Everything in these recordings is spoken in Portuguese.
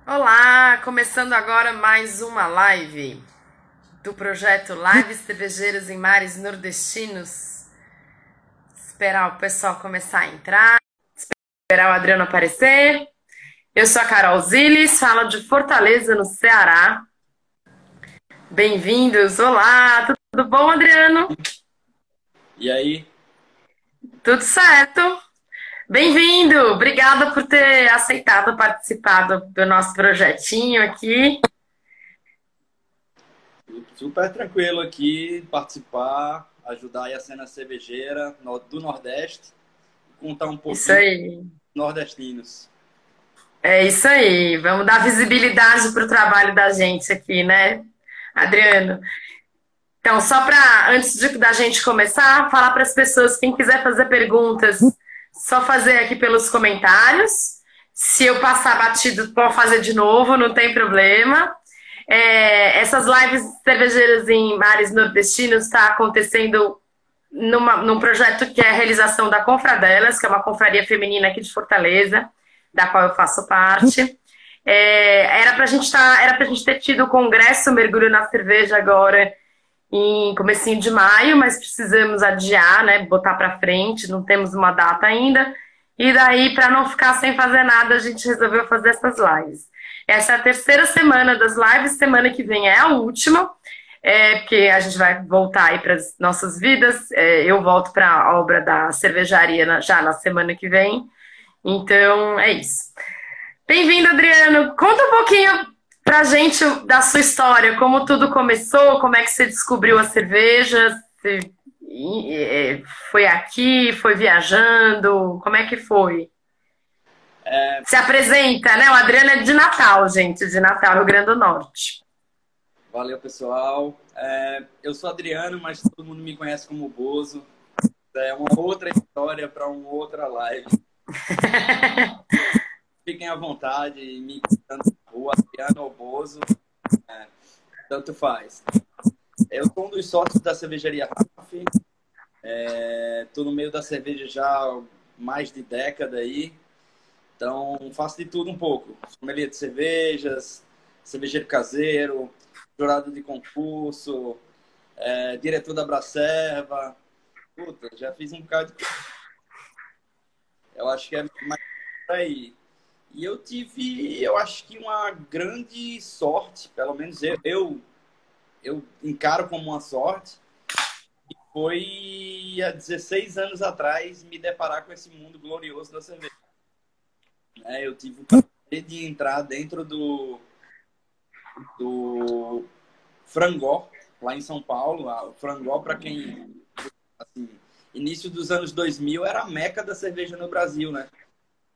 Olá, começando agora mais uma live do projeto Lives Cervejeiras em Mares Nordestinos. Esperar o pessoal começar a entrar, esperar o Adriano aparecer. Eu sou a Carol Ziles, falo de Fortaleza, no Ceará. Bem-vindos, olá, tudo bom, Adriano? E aí, Tudo certo? Bem-vindo, obrigada por ter aceitado participar do nosso projetinho aqui. super tranquilo aqui participar, ajudar aí a cena cervejeira do Nordeste, contar um Isso pouquinho dos aí. nordestinos. É isso aí, vamos dar visibilidade para o trabalho da gente aqui, né, Adriano? Então, só para, da gente começar, falar para as pessoas, quem quiser fazer perguntas, só fazer aqui pelos comentários. Se eu passar batido, pode fazer de novo, não tem problema. Essas lives cervejeiras em mares nordestinos está acontecendo num projeto que é a realização da Confradelas, que é uma confraria feminina aqui de Fortaleza, da qual eu faço parte. Era pra gente ter tido o congresso Mergulho na Cerveja agora em comecinho de maio, mas precisamos adiar, né, botar para frente, não temos uma data ainda. E daí, para não ficar sem fazer nada, a gente resolveu fazer essas lives. Essa é a terceira semana das lives, semana que vem é a última, porque a gente vai voltar aí para as nossas vidas. Eu volto para a obra da cervejaria já na semana que vem. Então, é isso. Bem-vindo, Adriano. Conta um pouquinho pra gente da sua história, como tudo começou, como é que você descobriu a cerveja, foi aqui, foi viajando, como é que foi? É, Se apresenta, né? O Adriano é de Natal, gente, de Natal, Rio Grande do Norte. valeu, pessoal. Eu sou Adriano, mas todo mundo me conhece como Bozo. É uma outra história para uma outra live. Fiquem à vontade, me encontrando na rua, Adriano ou Bozo, tanto faz. Eu sou um dos sócios da cervejaria RAF. Estou no meio da cerveja já há mais de década aí. Então, faço de tudo um pouco. Sommelier de cervejas, cervejeiro caseiro, jurado de concurso, diretor da Bracerva. Puta, já fiz um bocado de coisa. Eu acho que é mais por aí. E eu tive, eu acho que uma grande sorte, pelo menos eu encaro como uma sorte, foi há 16 anos atrás me deparar com esse mundo glorioso da cerveja. Eu tive o prazer de entrar dentro do Frangó, lá em São Paulo. O Frangó, para quem, assim, início dos anos 2000 era a meca da cerveja no Brasil, né?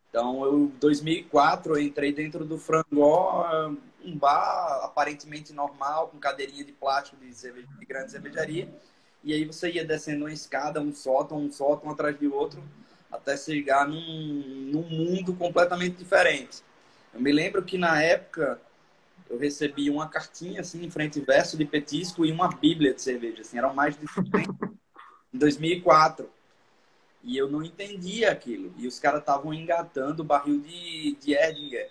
Então, em 2004, eu entrei dentro do Frangó, um bar aparentemente normal, com cadeirinha de plástico de grande cervejaria. E aí você ia descendo uma escada, um sótão atrás de outro, até chegar num mundo completamente diferente. Eu me lembro que na época eu recebi uma cartinha assim, em frente e verso de petisco e uma bíblia de cerveja. Assim, eram mais de 50 em 2004. E eu não entendia aquilo. E os caras estavam engatando o barril de Erdinger.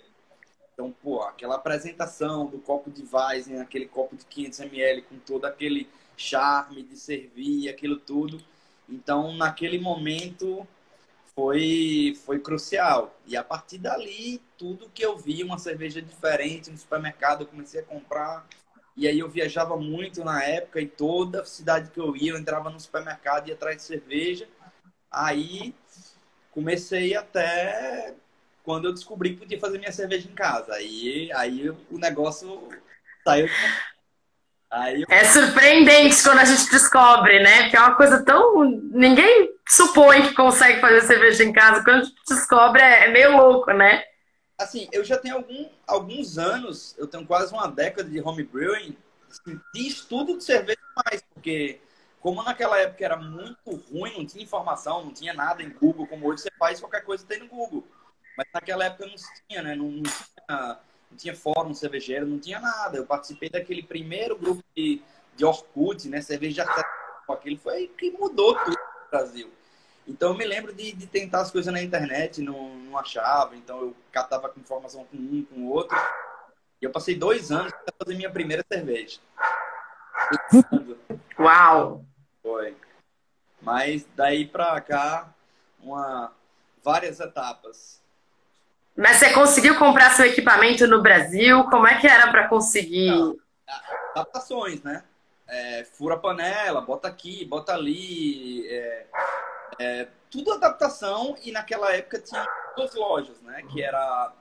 Então, pô, aquela apresentação do copo de Weizen, aquele copo de 500 ml com todo aquele charme de servir, aquilo tudo. Então, naquele momento, foi crucial. E a partir dali, tudo que eu vi, uma cerveja diferente no supermercado, eu comecei a comprar. E aí eu viajava muito na época e toda cidade que eu ia, eu entrava no supermercado e ia atrás de cerveja. Aí comecei até quando eu descobri que podia fazer minha cerveja em casa. Aí o negócio saiu de mão. Aí eu É surpreendente quando a gente descobre, né? Porque é uma coisa tão. Ninguém supõe que consegue fazer cerveja em casa. Quando a gente descobre, é meio louco, né? assim, eu já tenho alguns anos, eu tenho quase uma década de home brewing, assim, de estudo de cerveja mais, porque como naquela época era muito ruim, não tinha informação, não tinha nada em Google, como hoje você faz qualquer coisa tem no Google. Mas naquela época não tinha, né? Não tinha fórum cervejeiro, não tinha nada. Eu participei daquele primeiro grupo de Orkut, né? Cerveja artesanal. Aquilo foi que mudou tudo no Brasil. Então eu me lembro de tentar as coisas na internet, não achava, então eu catava com informação com um, com o outro. E eu passei 2 anos para fazer minha primeira cerveja. Uau! Foi. Mas daí pra cá, várias etapas. Mas você conseguiu comprar seu equipamento no Brasil? Como é que era para conseguir? Não, adaptações, né? Fura a panela, bota aqui, bota ali. Tudo adaptação. E naquela época tinha 2 lojas, né? Que era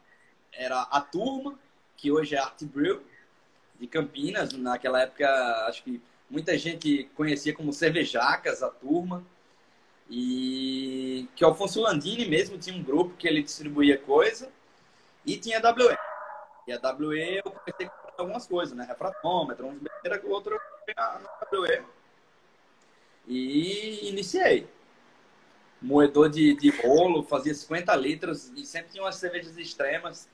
a Turma, que hoje é Art Brew, de Campinas. Naquela época, acho que muita gente conhecia como Cervejacas, a Turma. E que o Alfonso Landini mesmo tinha um grupo que ele distribuía coisa. E tinha a WE. E a WE eu comecei a comprar algumas coisas, né? Refratômetro, uns besteira que o outro eu comprei na WE. E iniciei. Moedor de rolo, fazia 50 litros e sempre tinha umas cervejas extremas.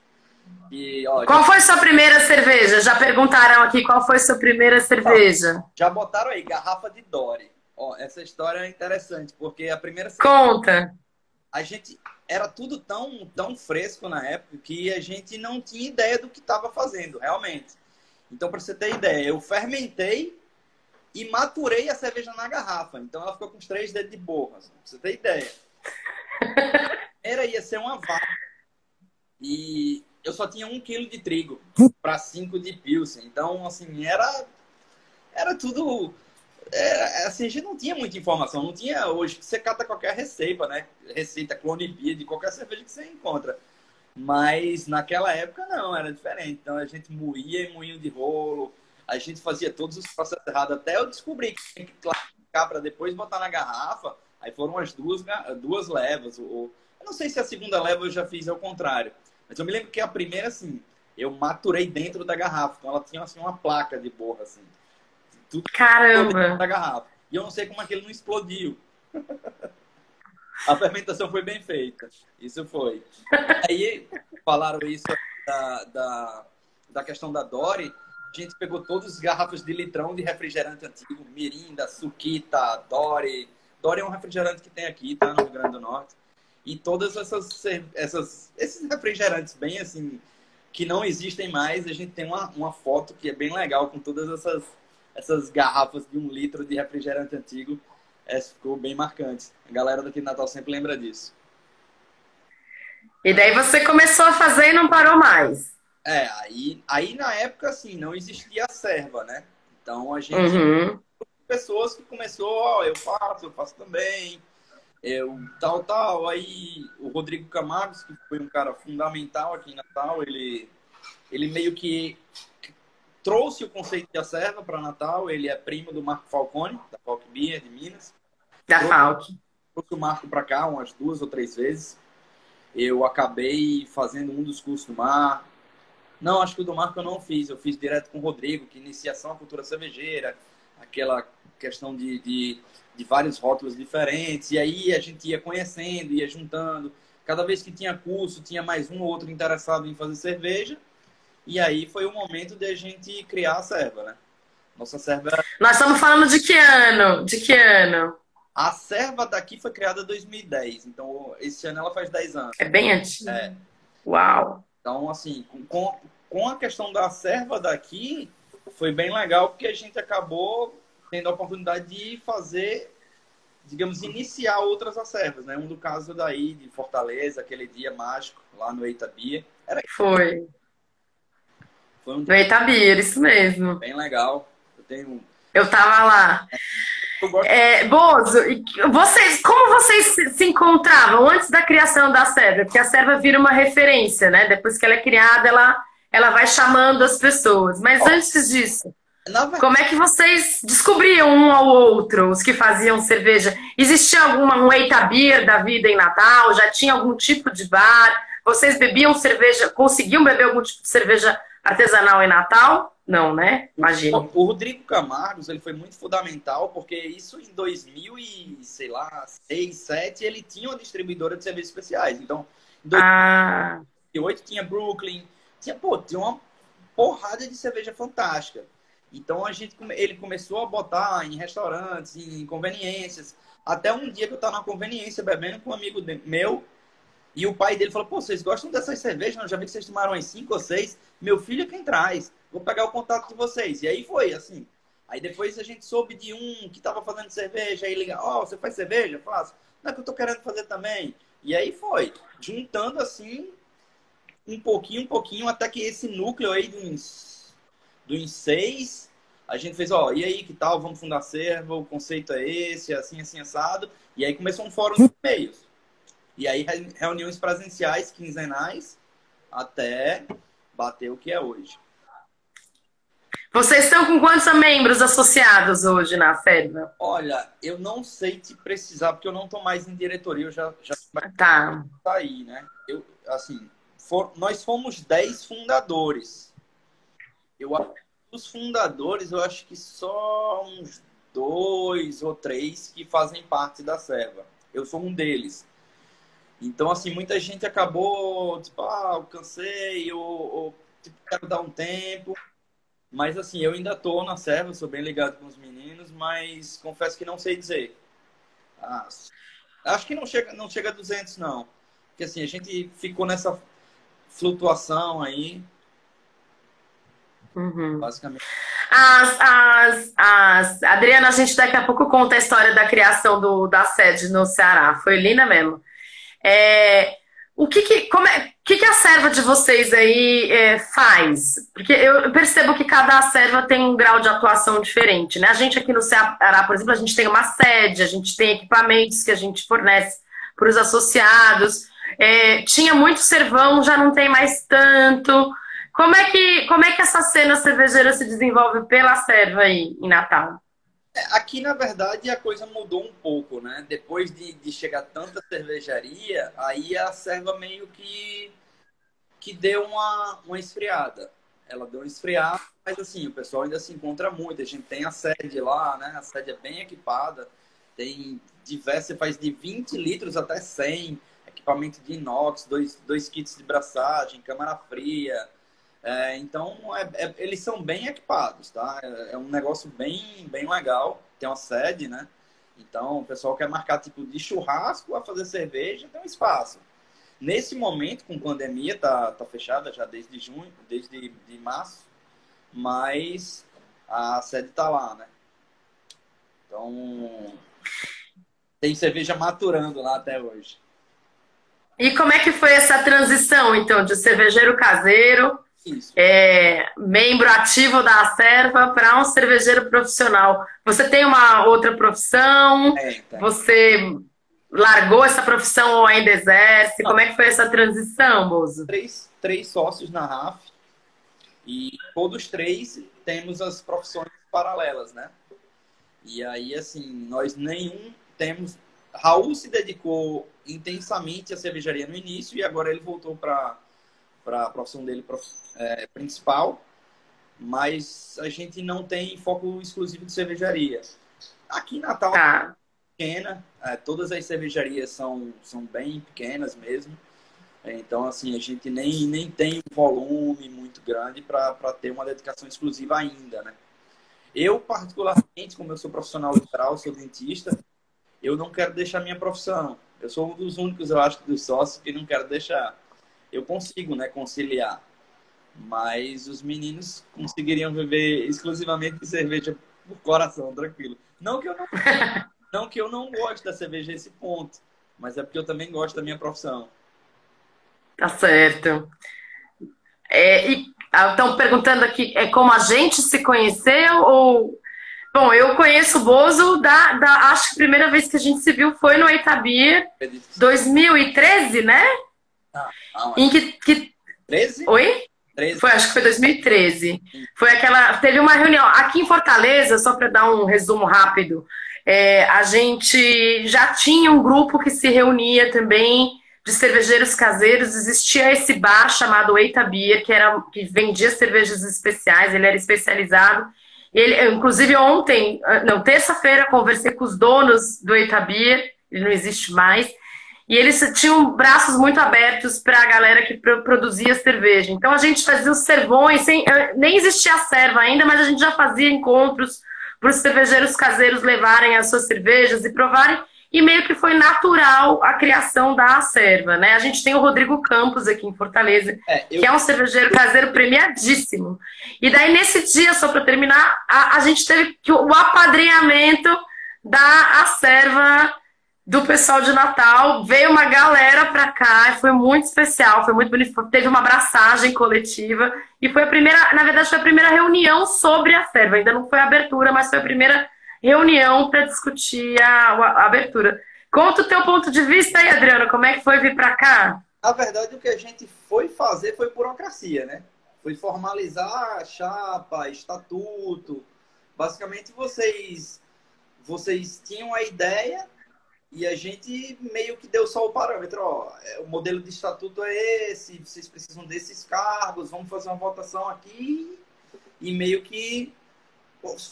E, ó, Qual foi sua primeira cerveja? Já perguntaram aqui qual foi sua primeira cerveja. já botaram aí, garrafa de Dory. Ó, essa história é interessante, porque a primeira cerveja, Conta. a gente era tudo tão fresco na época que a gente não tinha ideia do que estava fazendo, realmente. Então, para você ter ideia, eu fermentei e maturei a cerveja na garrafa. Então, ela ficou com os 3 dedos de borra, assim, pra você ter ideia. Ia ser uma vaca. E eu só tinha 1 quilo de trigo para 5 de Pilsen. Então, assim, era tudo... assim, a gente não tinha muita informação. Não tinha hoje que você cata qualquer receita, né? Receita clonipia de qualquer cerveja que você encontra. Mas naquela época não, era diferente. Então a gente moía em moinho de rolo, a gente fazia todos os processos errados até eu descobrir que tinha que classificar para depois botar na garrafa. Aí foram as duas levas. Eu não sei se a segunda leva eu já fiz ao contrário. Mas eu me lembro que a primeira, assim, eu maturei dentro da garrafa. Então ela tinha assim, uma placa de borra, assim. Tudo dentro Caramba! da garrafa. E eu não sei como aquele não explodiu. A fermentação foi bem feita. Isso foi. Aí falaram isso da questão da Dory. A gente pegou todas as garrafas de litrão de refrigerante antigo. Mirinda, Suquita, Dory. Dory é um refrigerante que tem aqui, tá? No Rio Grande do Norte. E todas esses refrigerantes bem assim, que não existem mais, a gente tem uma foto que é bem legal com todas essas garrafas de 1 litro de refrigerante antigo. Essa ficou bem marcante. A galera daqui de Natal sempre lembra disso. E daí você começou a fazer e não parou mais. Aí na época, assim, não existia a serva, né? Então a gente, Uhum. pessoas que começou, ó, eu faço também, tal. Aí o Rodrigo Camargos, que foi um cara fundamental aqui em Natal, ele meio que trouxe o conceito de serva para Natal. Ele é primo do Marco Falcone, da Falk Beer, de Minas. Da Falk. Trouxe o Marco para cá umas 2 ou 3 vezes. Eu acabei fazendo um dos cursos do Marco. Não, acho que o do Marco eu não fiz. Eu fiz direto com o Rodrigo, que iniciação à cultura cervejeira, aquela questão de vários rótulos diferentes. E aí a gente ia conhecendo, ia juntando. Cada vez que tinha curso, tinha mais um ou outro interessado em fazer cerveja. E aí foi o momento de a gente criar a serva, né? Nossa serva... Nós estamos falando de que ano? De que ano? A serva daqui foi criada em 2010. Então, esse ano ela faz 10 anos. É bem antigo. Uau! Então, assim, com a questão da serva daqui, foi bem legal, porque a gente acabou tendo a oportunidade de fazer, digamos, iniciar outras acervas, né? Um do caso daí, de Fortaleza, aquele dia mágico, lá no Eita Bia. Foi um no Itabir, isso mesmo. bem legal. Eu tava lá. Bozo, como vocês se encontravam antes da criação da serva? Porque a serva vira uma referência, né? Depois que ela é criada, ela vai chamando as pessoas. Mas antes disso, como é que vocês descobriam um ao outro, os que faziam cerveja? Existia um Eita Beer da vida em Natal? Já tinha algum tipo de bar? Vocês bebiam cerveja, conseguiam beber algum tipo de cerveja artesanal em Natal? Não, né? Imagino. O Rodrigo Camargos, ele foi muito fundamental, porque isso em 2006, 2007, ele tinha uma distribuidora de cervejas especiais. Então, em 2008 tinha Brooklyn, tinha uma porrada de cerveja fantástica. Então, ele começou a botar em restaurantes, em conveniências. Até um dia que eu estava na conveniência bebendo com um amigo meu, E o pai dele falou, pô, vocês gostam dessas cervejas? Eu já vi que vocês tomaram umas 5 ou 6. Meu filho é quem traz. Vou pegar o contato de vocês. E aí foi, assim. Aí depois a gente soube de um que tava fazendo cerveja. Aí liga, ó, você faz cerveja? Eu faço. Não é que eu tô querendo fazer também. E aí foi. Juntando, assim, um pouquinho, até que esse núcleo aí dos 6, a gente fez, ó, e aí, que tal? Vamos fundar a Serva, o conceito é esse, assim, assim, assado. E aí começou um fórum de e-mails. E aí reuniões presenciais, quinzenais, até bater o que é hoje. Vocês estão com quantos membros associados hoje na Serva? Olha, eu não sei te precisar, porque eu não estou mais em diretoria, eu já Tá. saí, né? Eu, assim, nós fomos 10 fundadores. Eu acho que dos fundadores, eu acho que só uns 2 ou 3 que fazem parte da Serva. Eu sou um deles. Então, assim, muita gente acabou, tipo, eu cansei, ou tipo, quero dar um tempo. Mas, assim, eu ainda tô na Serva, sou bem ligado com os meninos, mas confesso que não sei dizer. Ah, acho que não chega a 200, não. Porque, assim, a gente ficou nessa flutuação aí, Uhum. basicamente. Adriana, a gente daqui a pouco conta a história da criação da sede no Ceará. Foi linda mesmo. É, o que a serva de vocês aí faz? Porque eu percebo que cada serva tem um grau de atuação diferente, né? A gente aqui no Ceará, por exemplo, a gente tem uma sede, a gente tem equipamentos que a gente fornece para os associados. Tinha muito servão, já não tem mais tanto. Como é que essa cena cervejeira se desenvolve pela serva aí em Natal? Aqui, na verdade, a coisa mudou um pouco, né? Depois de chegar tanta cervejaria, aí a serva meio que deu uma esfriada. Ela deu uma esfriada, mas assim, o pessoal ainda se encontra muito. A gente tem a sede lá, né? A sede é bem equipada. Tem diversas, você faz de 20 litros até 100, equipamento de inox, dois kits de braçagem, câmara fria. Então, eles são bem equipados, tá? É um negócio bem, bem legal. Tem uma sede, né? Então, o pessoal quer marcar tipo de churrasco a fazer cerveja, tem um espaço. Nesse momento, com pandemia, tá fechada já desde junho, desde de março, mas a sede tá lá, né? Então, tem cerveja maturando lá até hoje. E como é que foi essa transição, então, de cervejeiro caseiro, Isso. membro ativo da serva, para um cervejeiro profissional? Você tem uma outra profissão? Tá. Você largou essa profissão ou ainda exerce? Como é que foi essa transição, Bozo? Três sócios na RAF e todos três temos as profissões paralelas, né? E aí, assim, nós nenhum temos... Raul se dedicou intensamente à cervejaria no início e agora ele voltou para a profissão dele principal, mas a gente não tem foco exclusivo de cervejaria. Aqui em Natal é pequena, todas as cervejarias são bem pequenas mesmo, então assim, a gente nem tem um volume muito grande para ter uma dedicação exclusiva ainda, né? Eu, particularmente, como eu sou profissional liberal, sou dentista, eu não quero deixar minha profissão. Eu sou um dos únicos, eu acho, dos sócios que não quero deixar. Eu consigo, né, conciliar. Mas os meninos conseguiriam viver exclusivamente de cerveja por coração, tranquilo. Não que eu não goste da cerveja a esse ponto, mas é porque eu também gosto da minha profissão. Tá certo. Estão perguntando aqui, como a gente se conheceu ou... Bom, eu conheço o Bozo acho que a primeira vez que a gente se viu foi no Eita Beer, 2013, né? Em que... 13? Oi? 13. Acho que foi 2013. Teve uma reunião aqui em Fortaleza, só para dar um resumo rápido. A gente já tinha um grupo que se reunia também de cervejeiros caseiros. Existia esse bar chamado Eita Beer, que vendia cervejas especiais, ele era especializado. Inclusive terça-feira, conversei com os donos do Eita Beer, ele não existe mais, e eles tinham braços muito abertos para a galera que produzia cerveja. Então a gente fazia os servões, nem existia a serva ainda, mas a gente já fazia encontros para os cervejeiros caseiros levarem as suas cervejas e provarem. e meio que foi natural a criação da Acerva, né? A gente tem o Rodrigo Campos aqui em Fortaleza, que é um cervejeiro caseiro premiadíssimo. E daí, nesse dia, só para terminar, a gente teve o apadrinhamento da Acerva do pessoal de Natal. Veio uma galera pra cá, foi muito especial, foi muito bonito. Teve uma abraçagem coletiva e foi a primeira, na verdade, foi a primeira reunião sobre a Acerva. Ainda não foi a abertura, mas foi a primeira reunião para discutir a abertura. Conta o teu ponto de vista aí, Adriano, como é que foi vir para cá? Na verdade, o que a gente foi fazer foi burocracia, né? Foi formalizar a chapa, estatuto. Basicamente, vocês tinham a ideia e a gente meio que deu só o parâmetro. Ó, o modelo de estatuto é esse, vocês precisam desses cargos, vamos fazer uma votação aqui. E meio que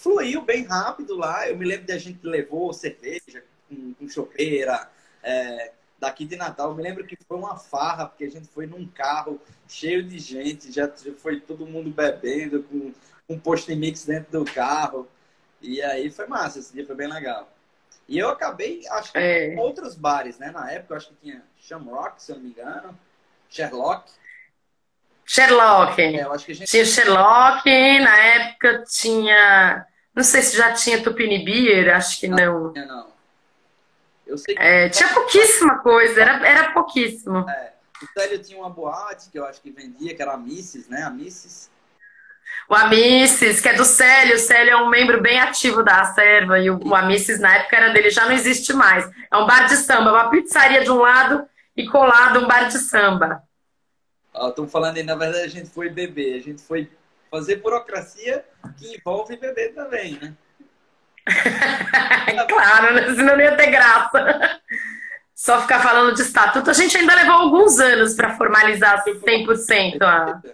fluiu bem rápido lá. Eu me lembro de a gente levou cerveja com chopeira, daqui de Natal. Eu me lembro que foi uma farra, porque a gente foi num carro cheio de gente, já foi todo mundo bebendo, com um post-mix dentro do carro. E aí foi massa, esse dia foi bem legal. E eu acabei, acho que com outros bares, né? Na época, eu acho que tinha Shamrock, se eu não me engano, Sherlock. Sherlock. Eu acho que a gente... Tinha Sherlock, na época tinha... Não sei se já tinha Tupini Beer, acho que não. Não. Eu sei que... tinha pouquíssima coisa, era pouquíssimo. O Célio tinha uma boate que eu acho que vendia, que era a Misses, né? A Misses. O Amices, que é do Célio. O Célio é um membro bem ativo da Acerva. E o Amices, na época, era dele, já não existe mais. É um bar de samba, uma pizzaria de um lado e colado um bar de samba. Estão falando aí, na verdade, a gente foi beber. A gente foi fazer burocracia que envolve beber também, né? Claro, né? Senão não ia ter graça. Só ficar falando de estatuto. A gente ainda levou alguns anos para formalizar 100%.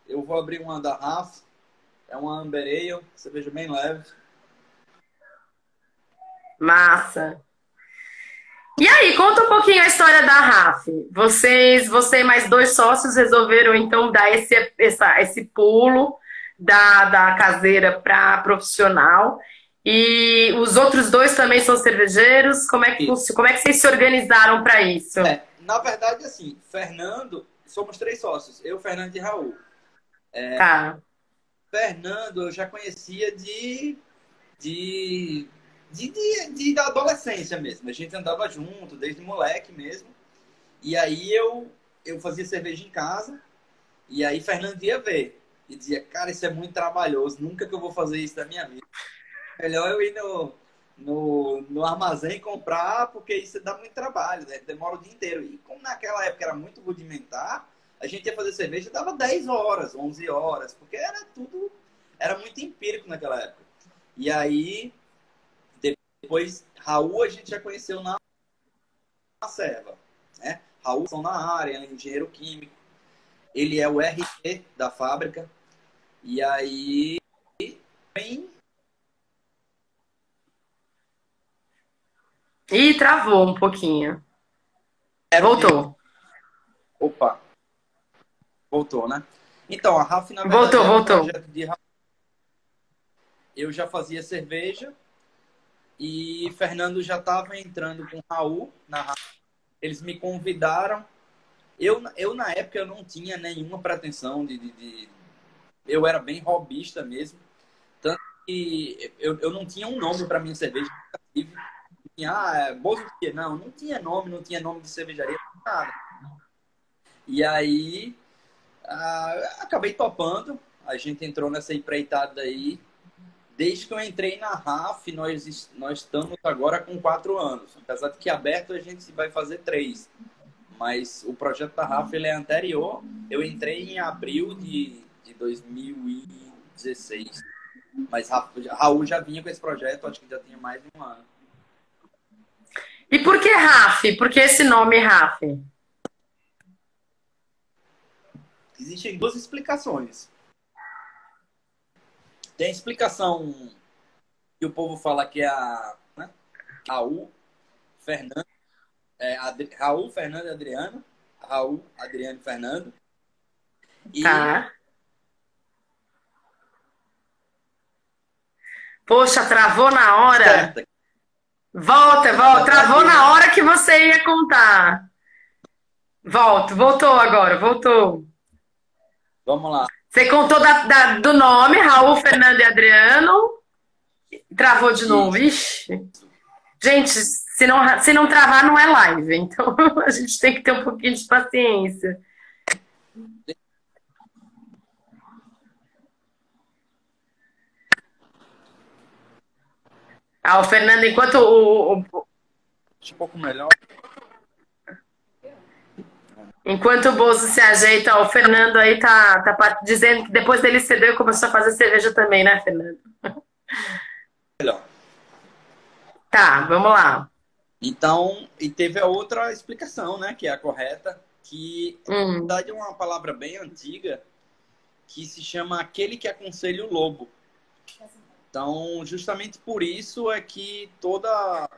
Eu vou abrir uma da Raf. É uma Amber Ale, cerveja bem leve. Massa. E aí, conta um pouquinho a história da Raf. Você e mais 2 sócios resolveram, então, dar esse pulo da caseira para profissional. E os outros 2 também são cervejeiros. Como é que vocês se organizaram para isso? Na verdade, assim, Fernando, somos 3 sócios. Eu, Fernando e Raul. Tá. Fernando, eu já conhecia da adolescência mesmo. A gente andava junto, desde moleque mesmo. E aí eu fazia cerveja em casa. E aí Fernando ia ver. E dizia, cara, isso é muito trabalhoso. Nunca que eu vou fazer isso da minha vida. Melhor eu ir no armazém comprar, porque isso dá muito trabalho, né? Demora o dia inteiro. E como naquela época era muito rudimentar, a gente ia fazer cerveja e dava 10 horas, 11 horas. Porque era muito empírico naquela época. E aí... Depois, Raul a gente já conheceu na Serva, né? Raul são na área, ele é engenheiro químico. Ele é o RT da fábrica. E aí... Ih, travou um pouquinho. Voltou. Opa. Voltou, né? Então, a Raf, na verdade, voltou. Um projeto de Raul. Eu já fazia cerveja. E Fernando já estava entrando com o Raul na Raf. Eles me convidaram. Eu, na época, eu não tinha nenhuma pretensão Eu era bem hobbyista mesmo. Tanto que eu não tinha um nome para minha cerveja. Bosnia. Não tinha nome de cervejaria, nada. E aí, acabei topando. A gente entrou nessa empreitada aí. Desde que eu entrei na Raf, nós estamos agora com 4 anos. Apesar de que aberto a gente vai fazer 3. Mas o projeto da Raf ele é anterior. Eu entrei em abril de 2016. Mas Raul já vinha com esse projeto, acho que já tinha mais de 1 ano. E por que Raf? Por que esse nome Raf? Existem 2 explicações. Tem a explicação que o povo fala que é Raul, Fernando, Raul, Fernando e Adriano. Raul, Adriano e Fernando. E... Tá. Poxa, travou na hora. Certo. Volta, Na volta. Travou verdade, na hora que você ia contar. Voltou agora, voltou. vamos lá. Você contou do nome, Raul, Fernando e Adriano. Travou de novo. Isso. Ixi. Gente, se não travar, não é live. Então a gente tem que ter um pouquinho de paciência. Ah, o Fernando, enquanto Um pouco melhor. enquanto o Bozo se ajeita, ó, o Fernando aí tá dizendo que depois dele cedeu, começou a fazer cerveja também, né, Fernando? Melhor. Tá, vamos lá. Então, e teve a outra explicação, né, que é a correta, que na Hum. verdade é uma palavra bem antiga, que se chama aquele que aconselha o lobo. Então, justamente por isso é que toda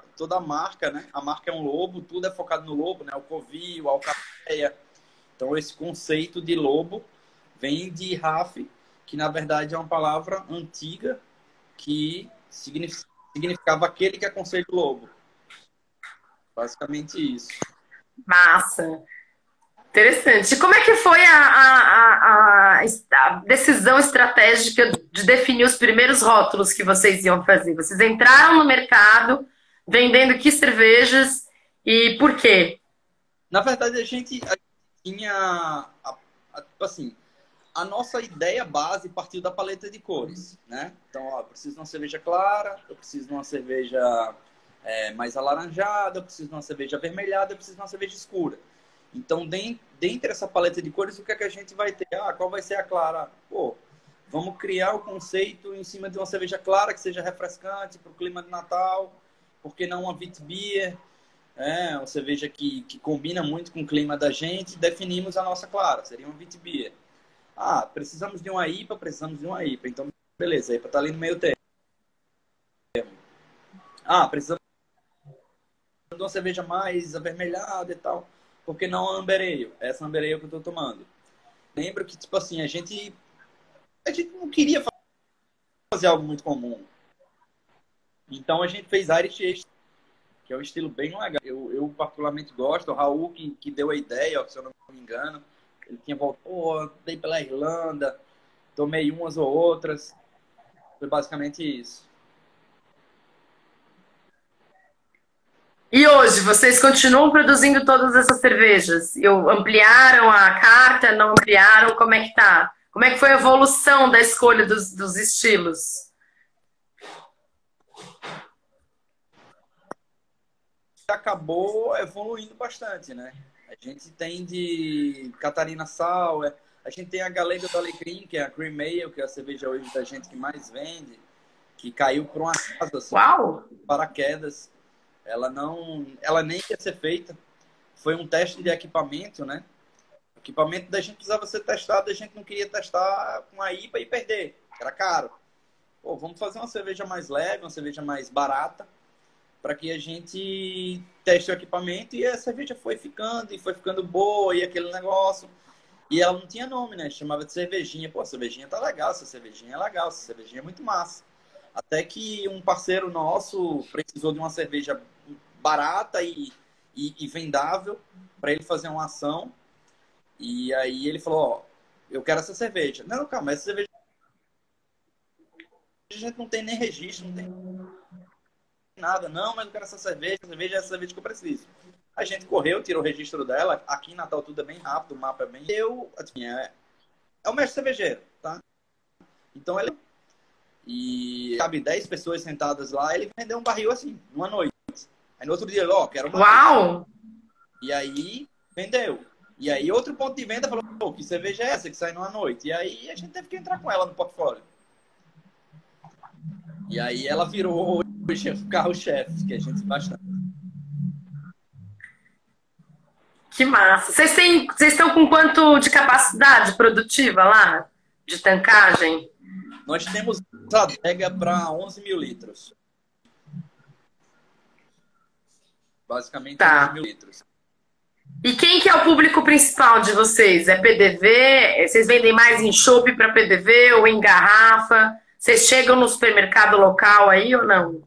marca, né, a marca é um lobo, tudo é focado no lobo, né, o Covil, a Alcateia. Então, esse conceito de lobo vem de Raf, que na verdade é uma palavra antiga que significava aquele que aconselha o lobo. Basicamente isso. Massa. Interessante. E como é que foi a decisão estratégica de definir os primeiros rótulos que vocês iam fazer? Vocês entraram no mercado vendendo que cervejas e por quê? Na verdade, a gente tinha, tipo assim, a nossa ideia base partiu da paleta de cores, né? Então, ó, eu preciso de uma cerveja clara, eu preciso de uma cerveja mais alaranjada, eu preciso de uma cerveja avermelhada, eu preciso de uma cerveja escura. Então, dentre essa paleta de cores, o que é que a gente vai ter? Ah, qual vai ser a clara? Pô, vamos criar o conceito em cima de uma cerveja clara que seja refrescante para o clima de Natal. Por que não uma Witbier? Uma cerveja que combina muito com o clima da gente. Definimos a nossa clara, seria uma Witbier. Ah, precisamos de uma IPA, precisamos de uma IPA. Então, beleza, a IPA está ali no meio termo. Ah, precisamos de uma cerveja mais avermelhada e tal. Por que não a Amber Ale? Essa Amber Ale que eu estou tomando. Lembro que, tipo assim, a gente não queria fazer algo muito comum. Então, a gente fez Irish Extra, que é um estilo bem legal. Eu particularmente gosto. O Raul, que deu a ideia, ó, se eu não me engano, ele tinha voltado, dei pela Irlanda, tomei umas ou outras. Foi basicamente isso. E hoje, vocês continuam produzindo todas essas cervejas? Ampliaram a carta, não ampliaram? Como é que tá? Como é que foi a evolução da escolha dos estilos? Acabou evoluindo bastante, né? A gente tem de Catarina Sour, a gente tem a Galega do Alecrim, que é a Cream Ale, que é a cerveja hoje da gente que mais vende, que caiu por um acaso, assim, Uau! paraquedas. Ela nem ia ser feita. Foi um teste de equipamento, né? O equipamento da gente precisava ser testado, a gente não queria testar com a IPA e perder, era caro. Pô, vamos fazer uma cerveja mais leve, uma cerveja mais barata, para que a gente teste o equipamento, e a cerveja foi ficando e foi ficando boa e aquele negócio. E ela não tinha nome, né? Chamava de cervejinha. Pô, a cervejinha tá legal, essa cervejinha é legal, essa cervejinha é muito massa. Até que um parceiro nosso precisou de uma cerveja barata e vendável para ele fazer uma ação. E aí ele falou, ó, eu quero essa cerveja. Não, calma, essa cerveja a gente não tem nem registro, não tem nada. Não, mas eu quero essa cerveja é essa cerveja que eu preciso. A gente correu, tirou o registro dela. Aqui em Natal tudo é bem rápido, o mapa é bem... Assim, é o mestre cervejeiro, tá? Então ele... E cabe 10 pessoas sentadas lá, ele vendeu um barril assim, numa noite. Aí no outro dia, ó, quero mais. Uau! E aí, vendeu. E aí outro ponto de venda falou, pô, que cerveja é essa que sai numa noite? E aí a gente teve que entrar com ela no portfólio. E aí ela virou o carro-chefe, que a gente bastante. Que massa! Vocês estão com quanto de capacidade produtiva lá? De tancagem? Nós temos a adega para 11 mil litros. Basicamente 11 Tá. mil litros. E quem que é o público principal de vocês? É PDV? Vocês vendem mais em chopp para PDV ou em garrafa? Vocês chegam no supermercado local aí ou não?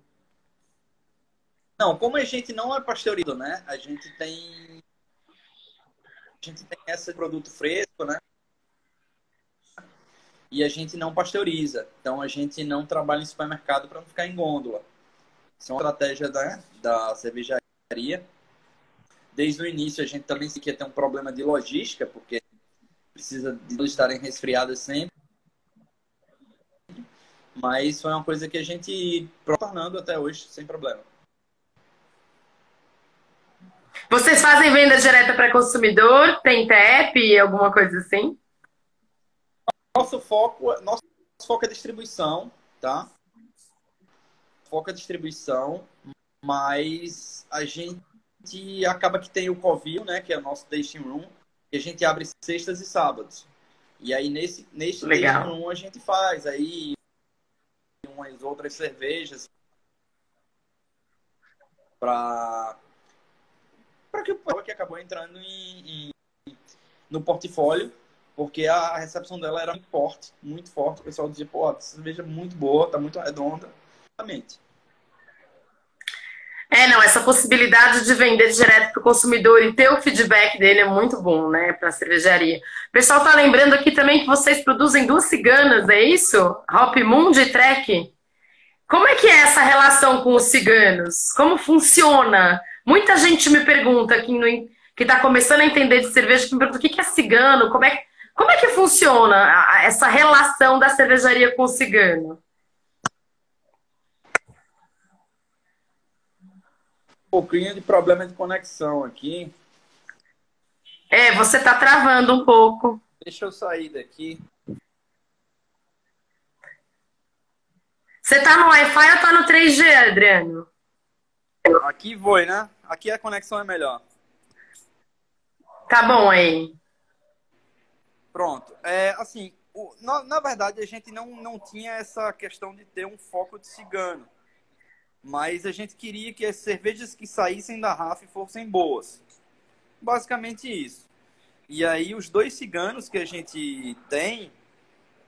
Não, como a gente não é pasteurizado, né? A gente tem esse produto fresco, né? E a gente não pasteuriza. Então a gente não trabalha em supermercado para não ficar em gôndola. Isso é uma estratégia da cervejaria. Desde o início a gente também quer ter um problema de logística, porque precisa de elas estarem resfriadas sempre. Mas foi uma coisa que a gente tornando até hoje sem problema. Vocês fazem venda direta para consumidor? Tem TEP, alguma coisa assim? Nosso foco é distribuição, tá? Foco é distribuição, mas a gente acaba que tem o Covil, né, que é o nosso tasting room, e a gente abre sextas e sábados. E aí neste tasting Legal. room a gente faz aí umas outras cervejas para que o pessoal que acabou entrando no portfólio, porque a recepção dela era muito forte. O pessoal dizia, pô, essa cerveja é muito boa, tá muito redonda. Exatamente. Não, essa possibilidade de vender direto para o consumidor e ter o feedback dele é muito bom, né, para a cervejaria. O pessoal tá lembrando aqui também que vocês produzem duas ciganas, é isso? Hop Moon e Trek? Como é que é essa relação com os ciganos? Como funciona? Muita gente me pergunta que está começando a entender de cerveja, que me pergunta o que é cigano, como é que funciona essa relação da cervejaria com o cigano? Um pouquinho de problema de conexão aqui. Você está travando um pouco. Deixa eu sair daqui. Você está no Wi-Fi ou está no 3G, Adriano? Aqui foi, né? Aqui a conexão é melhor. Tá bom aí. Pronto. Assim, na verdade, a gente não tinha essa questão de ter um foco de cigano. Mas a gente queria que as cervejas que saíssem da RAF fossem boas. Basicamente isso. E aí, os dois ciganos que a gente tem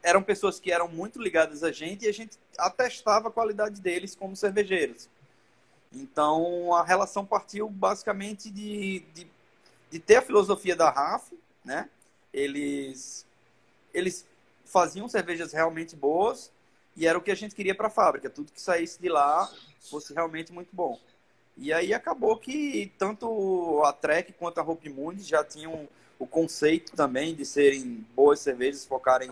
eram pessoas que eram muito ligadas a gente e a gente atestava a qualidade deles como cervejeiros. Então, a relação partiu basicamente de ter a filosofia da RAF, né? Eles faziam cervejas realmente boas e era o que a gente queria para a fábrica. Tudo que saísse de lá fosse realmente muito bom. E aí acabou que tanto a Trek quanto a Hope Moon já tinham o conceito também de serem boas cervejas, focarem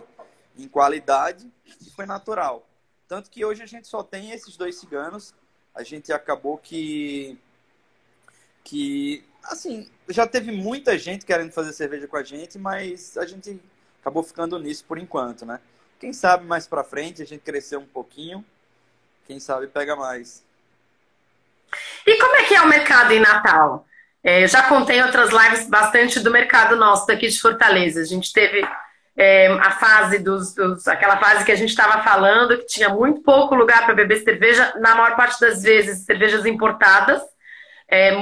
em qualidade, e foi natural. Tanto que hoje a gente só tem esses dois ciganos. A gente acabou que assim, já teve muita gente querendo fazer cerveja com a gente, mas a gente acabou ficando nisso por enquanto, né? Quem sabe mais pra frente a gente crescer um pouquinho, quem sabe pega mais. E como é que é o mercado em Natal? Eu já contei em outras lives bastante do mercado nosso daqui de Fortaleza. A gente teve a fase aquela fase que a gente estava falando, que tinha muito pouco lugar para beber cerveja, na maior parte das vezes cervejas importadas,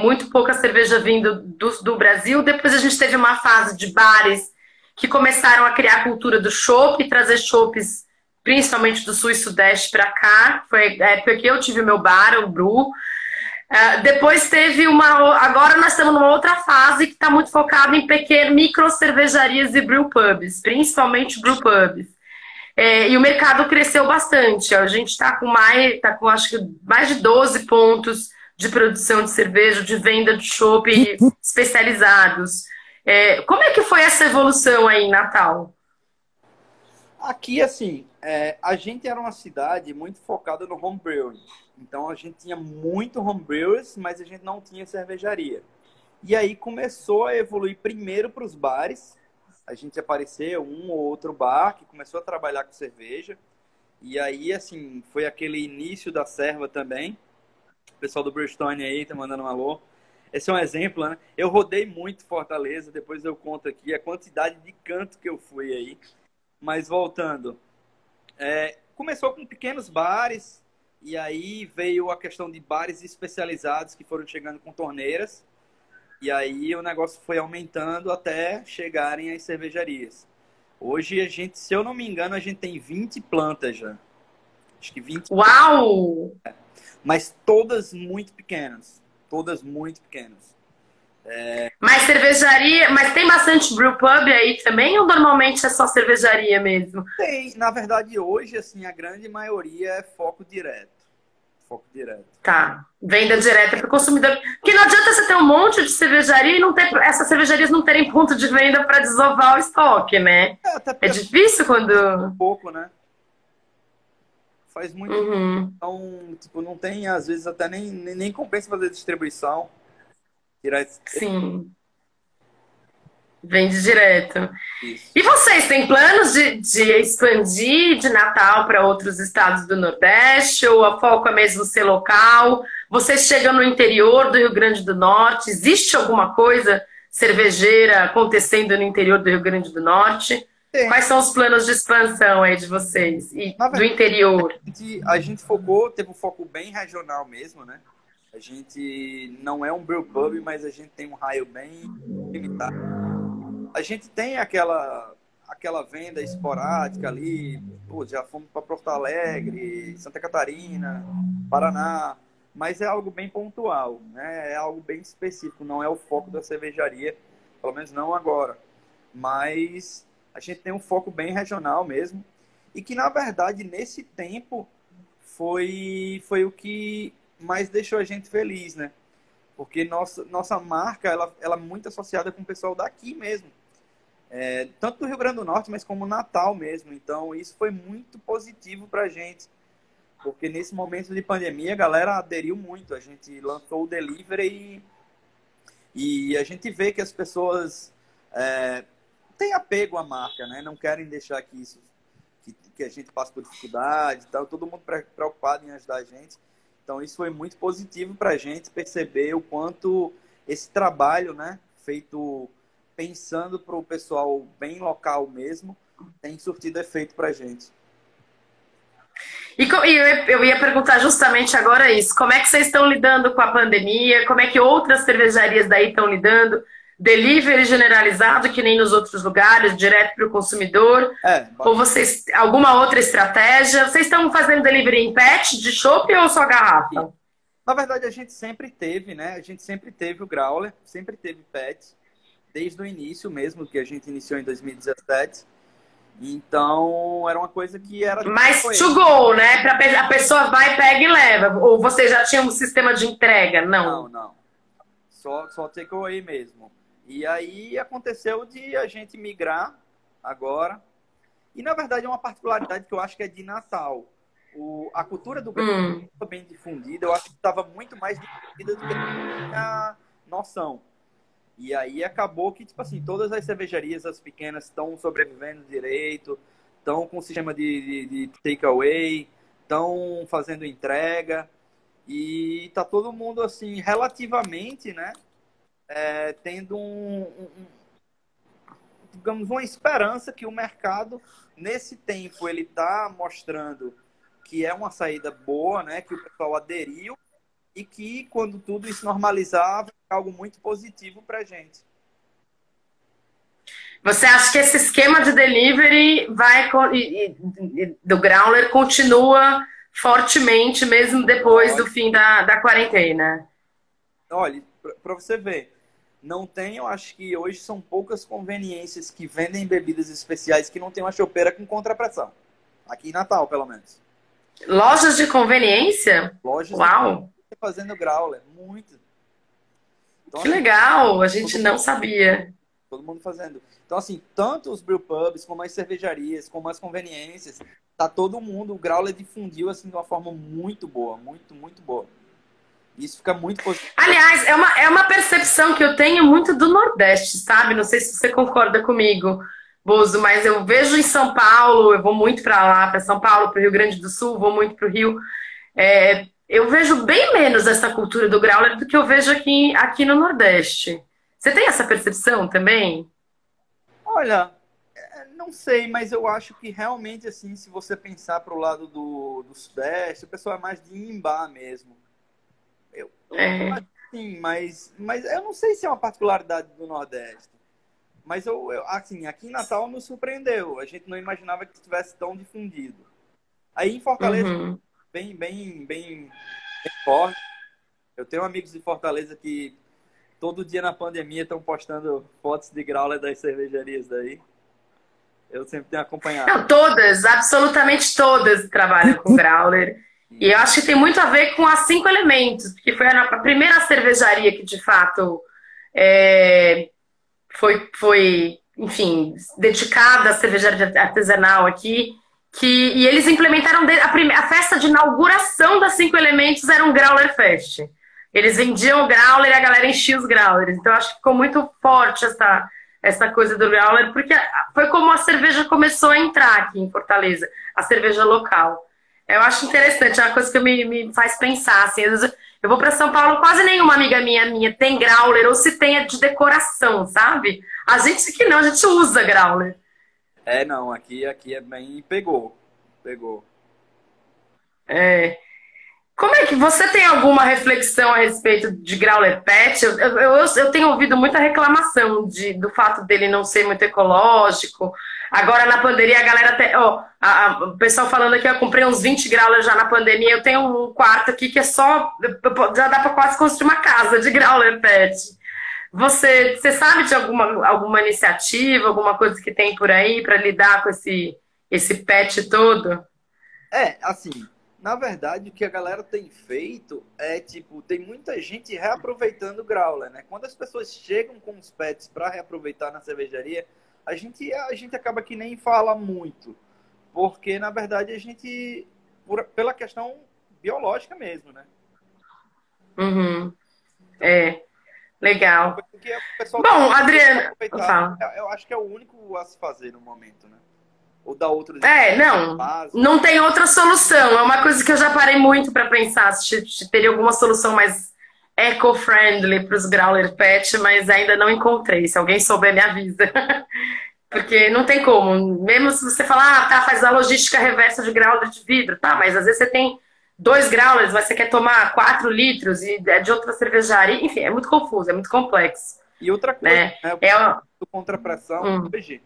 muito pouca cerveja vindo do Brasil. Depois a gente teve uma fase de bares que começaram a criar a cultura do chopp e trazer chopps, principalmente do Sul e Sudeste, para cá. Foi a época que eu tive meu bar, o Bru. Depois teve agora nós estamos numa outra fase que está muito focada em micro cervejarias e brewpubs, principalmente brewpubs. E o mercado cresceu bastante. A gente está com acho que mais de 12 pontos de produção de cerveja, de venda de chopp especializados. Como é que foi essa evolução aí em Natal? Aqui, assim, a gente era uma cidade muito focada no homebrewing. Então, a gente tinha muito homebrewers, mas a gente não tinha cervejaria. E aí começou a evoluir primeiro para os bares. A gente apareceu um ou outro bar que começou a trabalhar com cerveja. E aí, assim, foi aquele início da serva também. O pessoal do Brewstone aí tá mandando um alô. Esse é um exemplo, né? Eu rodei muito Fortaleza, depois eu conto aqui a quantidade de canto que eu fui aí. Mas voltando, começou com pequenos bares, e aí veio a questão de bares especializados que foram chegando com torneiras, e aí o negócio foi aumentando até chegarem às cervejarias. Hoje a gente, se eu não me engano, a gente tem 20 plantas já. Acho que 20. Uau! Mas todas muito pequenas. Todas muito pequenas. Mas cervejaria, mas tem bastante brew pub aí também ou normalmente é só cervejaria mesmo? Tem, na verdade, hoje, assim, a grande maioria é foco direto. Foco direto. Tá, venda direta para o consumidor. Porque não adianta você ter um monte de cervejaria e não ter, essas cervejarias não terem ponto de venda para desovar o estoque, né? Até É porque difícil quando. pouco, né? Faz muito. Uhum, Então, tipo, não tem, às vezes, até nem compensa fazer distribuição. Tirar sim, vende direto. isso. E vocês têm planos de expandir de Natal para outros estados do Nordeste? Ou a foco é mesmo ser local? Vocês chegam no interior do Rio Grande do Norte? Existe alguma coisa cervejeira acontecendo no interior do Rio Grande do Norte? Tem. Quais são os planos de expansão aí de vocês? E Na do verdade, interior? a gente focou, teve um foco bem regional mesmo, né? A gente não é um brew pub, mas a gente tem um raio bem limitado. A gente tem aquela venda esporádica ali, pô, já fomos para Porto Alegre, Santa Catarina, Paraná, mas é algo bem pontual, né? É algo bem específico, não é o foco da cervejaria, pelo menos não agora. Mas a gente tem um foco bem regional mesmo, e que na verdade nesse tempo foi o que mais deixou a gente feliz, né? Porque nossa marca ela é muito associada com o pessoal daqui mesmo. Tanto do Rio Grande do Norte, mas como Natal mesmo. Então, isso foi muito positivo para a gente, porque nesse momento de pandemia, a galera aderiu muito. A gente lançou o delivery e a gente vê que as pessoas têm apego à marca, né? Não querem deixar que a gente passe por dificuldade e tal. Todo mundo preocupado em ajudar a gente. Então, isso foi muito positivo para a gente perceber o quanto esse trabalho, né, feito pensando para o pessoal bem local mesmo, tem surtido efeito para a gente. Eu ia perguntar justamente agora isso. Como é que vocês estão lidando com a pandemia? Como é que outras cervejarias daí estão lidando? Delivery generalizado, que nem nos outros lugares, direto para o consumidor? Ou vocês, alguma outra estratégia? Vocês estão fazendo delivery em pet, de chopp ou só garrafa? Na verdade, a gente sempre teve, né? A gente sempre teve o Growler, sempre teve pet, desde o início mesmo, que a gente iniciou em 2017. Então, era uma coisa que era... Mas to go, né? A pessoa vai, pega e leva. Ou você já tinha um sistema de entrega? Não. Não. Só takeaway mesmo. E aí aconteceu de a gente migrar agora. E, na verdade, é uma particularidade que eu acho que é de Natal. A cultura do Growler estava bem difundida. Eu acho que estava muito mais difundida do que a noção. E aí acabou que, tipo assim, todas as cervejarias, as pequenas, estão sobrevivendo direito, estão com sistema de takeaway, estão fazendo entrega. E tá todo mundo, assim, relativamente, né, tendo digamos, uma esperança que o mercado, nesse tempo, ele tá mostrando que é uma saída boa, né, que o pessoal aderiu e que, quando tudo isso normalizar, vai ser algo muito positivo para a gente. Você acha que esse esquema de delivery do Growler continua fortemente mesmo depois do fim da quarentena? Olha, para você ver, não tem, eu acho que hoje são poucas conveniências que vendem bebidas especiais que não tem uma chopeira com contrapressão. Aqui em Natal, pelo menos. Lojas de conveniência? Lojas Uau! fazendo growler, muito. Então, Que assim, legal, a gente não sabia. Todo mundo fazendo. Então, assim, tanto os brew pubs, como as cervejarias, como as conveniências, tá todo mundo, o growler difundiu assim de uma forma muito boa, muito boa. Isso fica muito positivo. Aliás, é uma percepção que eu tenho muito do Nordeste, sabe? Não sei se você concorda comigo, Bozo, mas eu vejo em São Paulo, eu vou muito para lá, para São Paulo, para o Rio Grande do Sul, vou muito para o Rio. Eu vejo bem menos essa cultura do growler do que eu vejo aqui no Nordeste. Você tem essa percepção também? Olha, não sei, mas eu acho que realmente, assim, se você pensar para o lado do Sudeste, o pessoal é mais de imbar mesmo. Eu acho que sim, mas eu não sei se é uma particularidade do Nordeste. Mas assim, aqui em Natal nos surpreendeu. A gente não imaginava que estivesse tão difundido. Aí em Fortaleza, Uhum. bem forte. Eu tenho amigos de Fortaleza que todo dia na pandemia estão postando fotos de growler das cervejarias daí. Eu sempre tenho acompanhado. Não, todas, absolutamente todas trabalham com growler. E eu acho que tem muito a ver com as 5 elementos, porque foi a primeira cervejaria que de fato é, enfim, dedicada à cervejaria artesanal aqui, e eles implementaram a festa de inauguração das 5 elementos era um Growler Fest. Eles vendiam o Growler e a galera enchia os Growlers. Então acho que ficou muito forte essa coisa do Growler, porque foi como a cerveja começou a entrar aqui em Fortaleza, a cerveja local. Eu acho interessante, é uma coisa que me faz pensar, assim, às vezes eu vou para São Paulo, quase nenhuma amiga minha tem growler, ou se tem é de decoração, sabe? A gente que não, a gente usa growler. É, não, aqui é bem. Pegou. Pegou. É. Como é que você tem alguma reflexão a respeito de growler pet? Eu tenho ouvido muita reclamação do fato dele não ser muito ecológico. Agora na pandemia a galera o pessoal falando aqui, eu comprei uns 20 growlers já na pandemia. Eu tenho um quarto aqui que é só já dá para quase construir uma casa de growler pet. Você sabe de alguma iniciativa, alguma coisa que tem por aí para lidar com esse pet todo? É, assim, na verdade, o que a galera tem feito é, tipo, tem muita gente reaproveitando o growler, né? Quando as pessoas chegam com os pets para reaproveitar na cervejaria, a gente acaba que nem fala muito, porque, na verdade, pela questão biológica mesmo, né? Uhum. É, legal. Porque o pessoal tem Bom, Adriana, aproveitado, fala. eu acho que é o único a se fazer no momento, né? Ou dar outros Não, básicos. não tem outra solução. É uma coisa que eu já parei muito para pensar se teria alguma solução mais eco-friendly para os growler pet, mas ainda não encontrei. Se alguém souber, me avisa. Porque não tem como. Mesmo se você falar, tá, faz a logística reversa de growler de vidro, tá, mas às vezes você tem 2 growlers, mas você quer tomar 4 litros e é de outra cervejaria. Enfim, é muito confuso, é muito complexo, E outra coisa, né? né? É, Do contrapressão hum, hoje,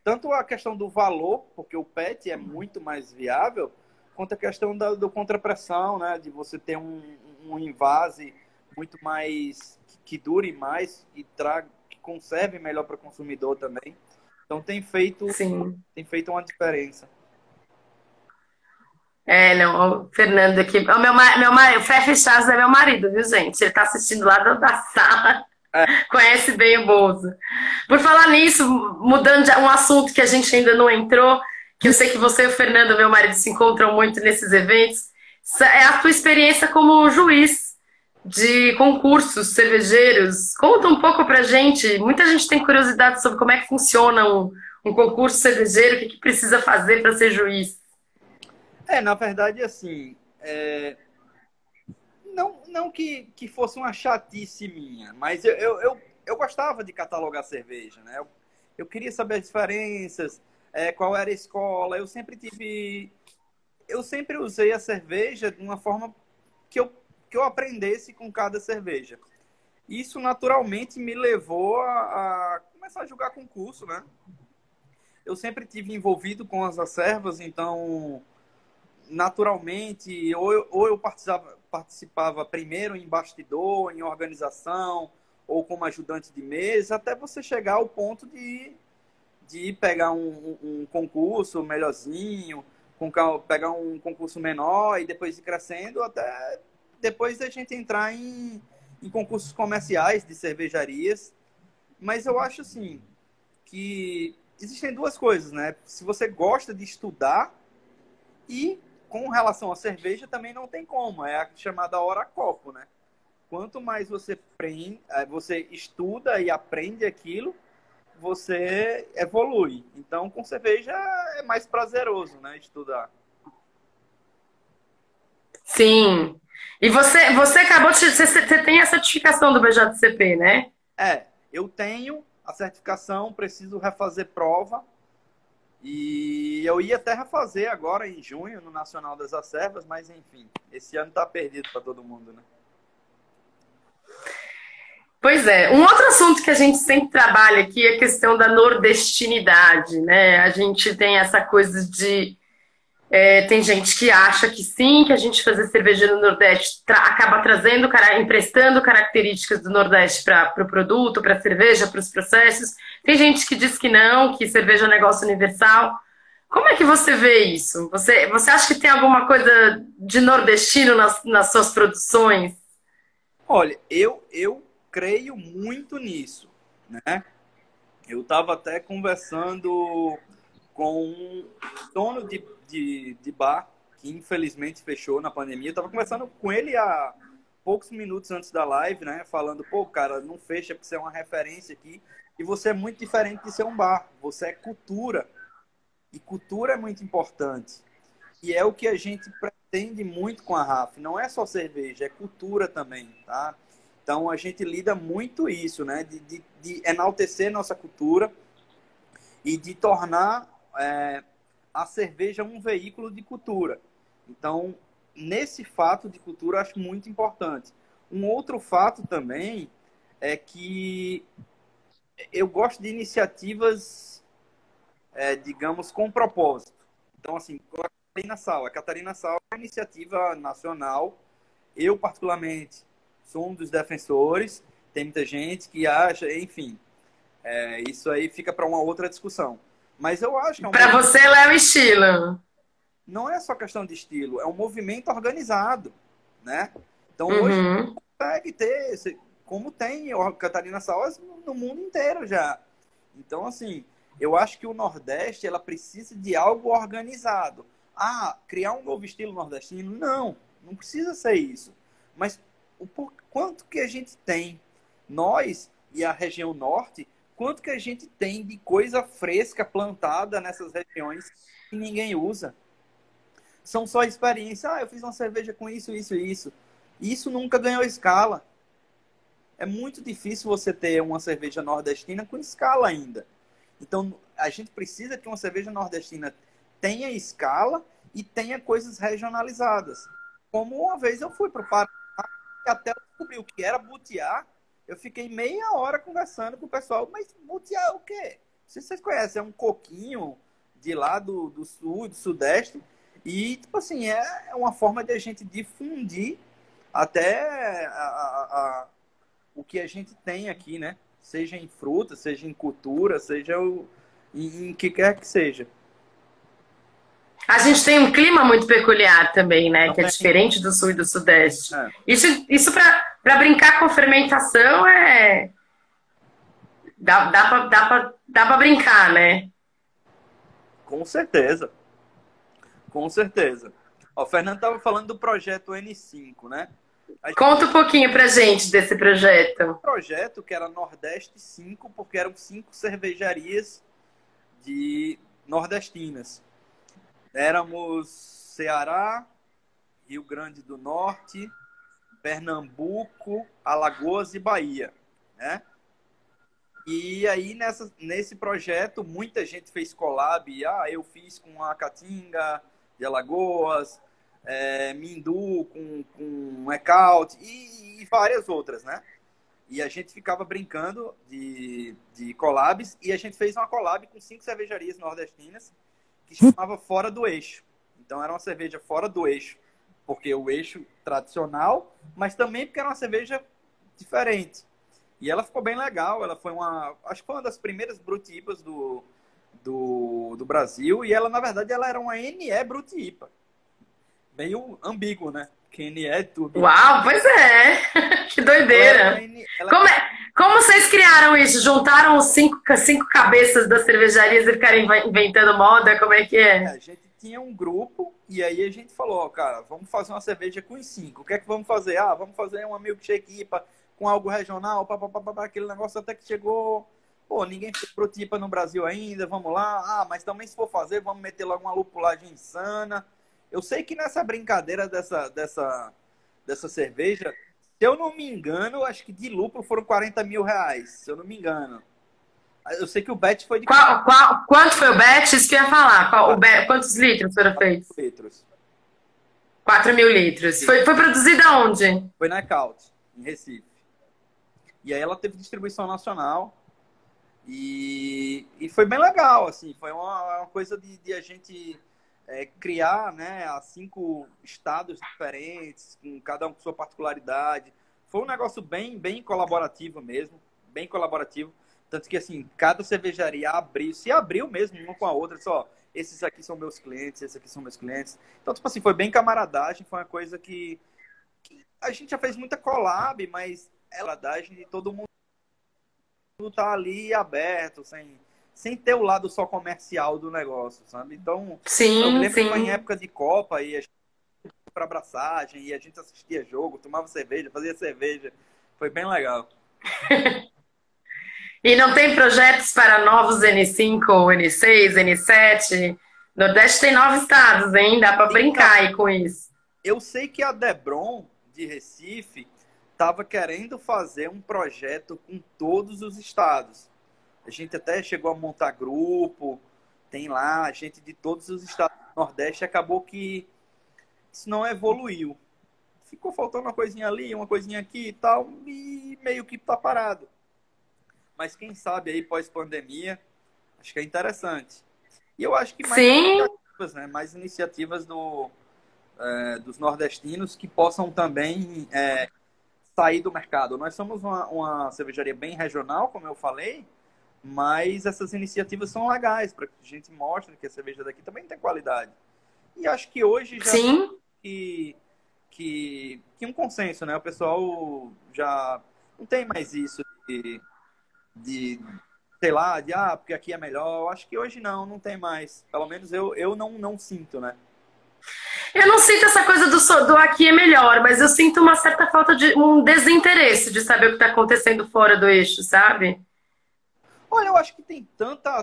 tanto a questão do valor, porque o PET é muito mais viável, quanto a questão do contrapressão, né? De você ter um invase muito mais que dure mais e que conserve melhor para o consumidor também. Então sim. tem feito uma diferença. Não, o Fernando aqui. O meu marido, o Fefe Chaves é meu marido, viu, gente? Ele tá assistindo lá da sala, É, conhece bem o Bozo. Por falar nisso, mudando de um assunto que a gente ainda não entrou, que eu sei que você e o Fernando, meu marido, se encontram muito nesses eventos, é a tua experiência como juiz de concursos cervejeiros. Conta um pouco pra gente. Muita gente tem curiosidade sobre como é que funciona um concurso cervejeiro, o que precisa fazer para ser juiz. na verdade, assim, não que fosse uma chatice minha, mas eu gostava de catalogar cerveja, né? Eu queria saber as diferenças, qual era a escola. Eu sempre usei a cerveja de uma forma que eu aprendesse com cada cerveja. Isso naturalmente me levou a começar a jogar concurso, né? Eu sempre tive envolvido com as acervas, então naturalmente, ou eu participava primeiro em bastidor, em organização, ou como ajudante de mesa, até você chegar ao ponto de pegar um concurso melhorzinho, pegar um concurso menor e depois ir crescendo, até depois da gente entrar em concursos comerciais de cervejarias. Mas eu acho assim que existem duas coisas, né? Se você gosta de estudar e com relação à cerveja também não tem como, é a chamada hora copo, né? Quanto mais você estuda e aprende aquilo, você evolui. Então, com cerveja é mais prazeroso, né, estudar. Sim. E você acabou de. Você tem a certificação do BJCP, né? Eu tenho a certificação, preciso refazer prova. E eu ia até refazer agora em junho, no Nacional das Acervas, mas enfim, esse ano tá perdido para todo mundo, né? Pois é, um outro assunto que a gente sempre trabalha aqui é a questão da nordestinidade, né? A gente tem essa coisa de tem gente que acha que sim, que a gente fazer cerveja no Nordeste acaba trazendo, emprestando características do Nordeste para o produto, para a cerveja, para os processos. Tem gente que diz que não, que cerveja é um negócio universal. Como é que você vê isso? Você acha que tem alguma coisa de nordestino nas suas produções? Olha, eu creio muito nisso, né? Eu estava até conversando com um dono de bar, que infelizmente fechou na pandemia. Eu estava conversando com ele há poucos minutos antes da live, né? Falando, pô, cara, não fecha porque você é uma referência aqui. E você é muito diferente de ser um bar. Você é cultura. E cultura é muito importante. E é o que a gente pretende muito com a RAF. Não é só cerveja, é cultura também, tá? Então a gente lida muito isso, né? De enaltecer nossa cultura e de tornar a cerveja um veículo de cultura. Então, nesse fato de cultura, eu acho muito importante. Um outro fato também é que eu gosto de iniciativas, digamos, com propósito. Então, assim, a Catarina Sal é uma iniciativa nacional. Eu, particularmente, sou um dos defensores. Tem muita gente que acha, enfim, isso aí fica para uma outra discussão. Mas eu acho que é um Para você, ela é o estilo. não é só questão de estilo, é um movimento organizado, né? Então, hoje, Uhum. consegue ter, como tem o Catarina Saus no mundo inteiro já. Então, assim, eu acho que o Nordeste, ela precisa de algo organizado. Ah, criar um novo estilo nordestino? Não, não precisa ser isso. Mas quanto que a gente tem, nós e a região norte, quanto que a gente tem de coisa fresca plantada nessas regiões que ninguém usa? São só experiências. Ah, eu fiz uma cerveja com isso, isso e isso. Isso nunca ganhou escala. É muito difícil você ter uma cerveja nordestina com escala ainda. Então, a gente precisa que uma cerveja nordestina tenha escala e tenha coisas regionalizadas. Como uma vez eu fui para o Paraná e até descobri o que era butiá, eu fiquei meia hora conversando com o pessoal. Mas butiá é o quê? Não sei se vocês conhecem, é um coquinho de lá do sul, do sudeste. E, tipo assim, é uma forma de a gente difundir até o que a gente tem aqui, né? Seja em fruta, seja em cultura, seja em que quer que seja. A gente tem um clima muito peculiar também, né? Que é Também, diferente do sul e do sudeste. é, Isso para brincar com fermentação dá pra brincar, né? com certeza, com certeza. Ó, o Fernando estava falando do projeto N5, né? A gente Conta um pouquinho pra gente desse tinha um projeto. projeto que era Nordeste 5, porque eram 5 cervejarias de nordestinas. Éramos Ceará, Rio Grande do Norte, Pernambuco, Alagoas e Bahia, né? E aí, nesse projeto, muita gente fez collab. Ah, eu fiz com a Caatinga de Alagoas, Mindu com Ecaute e várias outras, né? E a gente ficava brincando de collabs. E a gente fez uma collab com 5 cervejarias nordestinas que chamava Fora do Eixo. Então, era uma cerveja fora do eixo, porque o eixo tradicional, mas também porque era uma cerveja diferente. E ela ficou bem legal. Ela foi acho que foi uma das primeiras brutipas do Brasil. E ela, na verdade, ela era uma NE brutipa. Meio ambíguo, né? Que NE é tudo. Uau, pois é! Que Ela era uma doideira! NE, Como vocês criaram isso? Juntaram os cinco cabeças das cervejarias e ficaram inventando moda? Como é que é? a gente tinha um grupo e aí a gente falou, ó, cara, vamos fazer uma cerveja com os 5. O que é que vamos fazer? Ah, vamos fazer uma milkshake IPA com algo regional, aquele negócio até que chegou. Pô, ninguém fez protipa no Brasil ainda, vamos lá. Ah, mas também se for fazer, vamos meter logo uma lupulagem insana. Eu sei que nessa brincadeira dessa cerveja, se eu não me engano, acho que de lucro foram 40 mil reais, se eu não me engano. Eu sei que o bet foi de Quanto foi o bet? Isso que eu ia falar. Quantos litros foram 4 feitos? litros. 4.000 litros. Foi produzida onde? Foi na Ecaute, em Recife. E aí ela teve distribuição nacional e foi bem legal, assim, foi uma coisa de a gente criar, né, a 5 estados diferentes, com cada um com sua particularidade. Foi um negócio bem colaborativo mesmo, bem colaborativo. Tanto que, assim, cada cervejaria se abriu mesmo uma com a outra, só, esses aqui são meus clientes, esses aqui são meus clientes. Então, tipo assim, foi bem camaradagem, foi uma coisa que a gente já fez muita collab, mas camaradagem de todo mundo tá ali aberto, sem ter o lado só comercial do negócio, sabe? Então, eu me Sim, lembro que foi em sim. época de Copa e a gente ia pra abraçagem e a gente assistia jogo, tomava cerveja, fazia cerveja. Foi bem legal. E não tem projetos para novos N5, N6, N7? Nordeste tem 9 estados, hein? Dá para Então, brincar aí com isso. eu sei que a Debron, de Recife, estava querendo fazer um projeto com todos os estados. A gente até chegou a montar grupo, tem lá gente de todos os estados do Nordeste, acabou que isso não evoluiu. Ficou faltando uma coisinha ali, uma coisinha aqui e tal, e meio que tá parado. Mas quem sabe aí pós-pandemia, acho que é interessante. E eu acho que mais Sim, iniciativas, né? Mais iniciativas dos nordestinos que possam também sair do mercado. Nós somos uma cervejaria bem regional, como eu falei, mas essas iniciativas são legais para que a gente mostre que a cerveja daqui também tem qualidade. E acho que hoje já sim. que, que um consenso, né? O pessoal já não tem mais isso de sei lá, porque aqui é melhor. Eu acho que hoje não tem mais. Pelo menos eu não sinto, né? Eu não sinto essa coisa do aqui é melhor, mas eu sinto uma certa falta de um desinteresse de saber o que está acontecendo fora do eixo, sabe? Olha, eu acho que tem tanta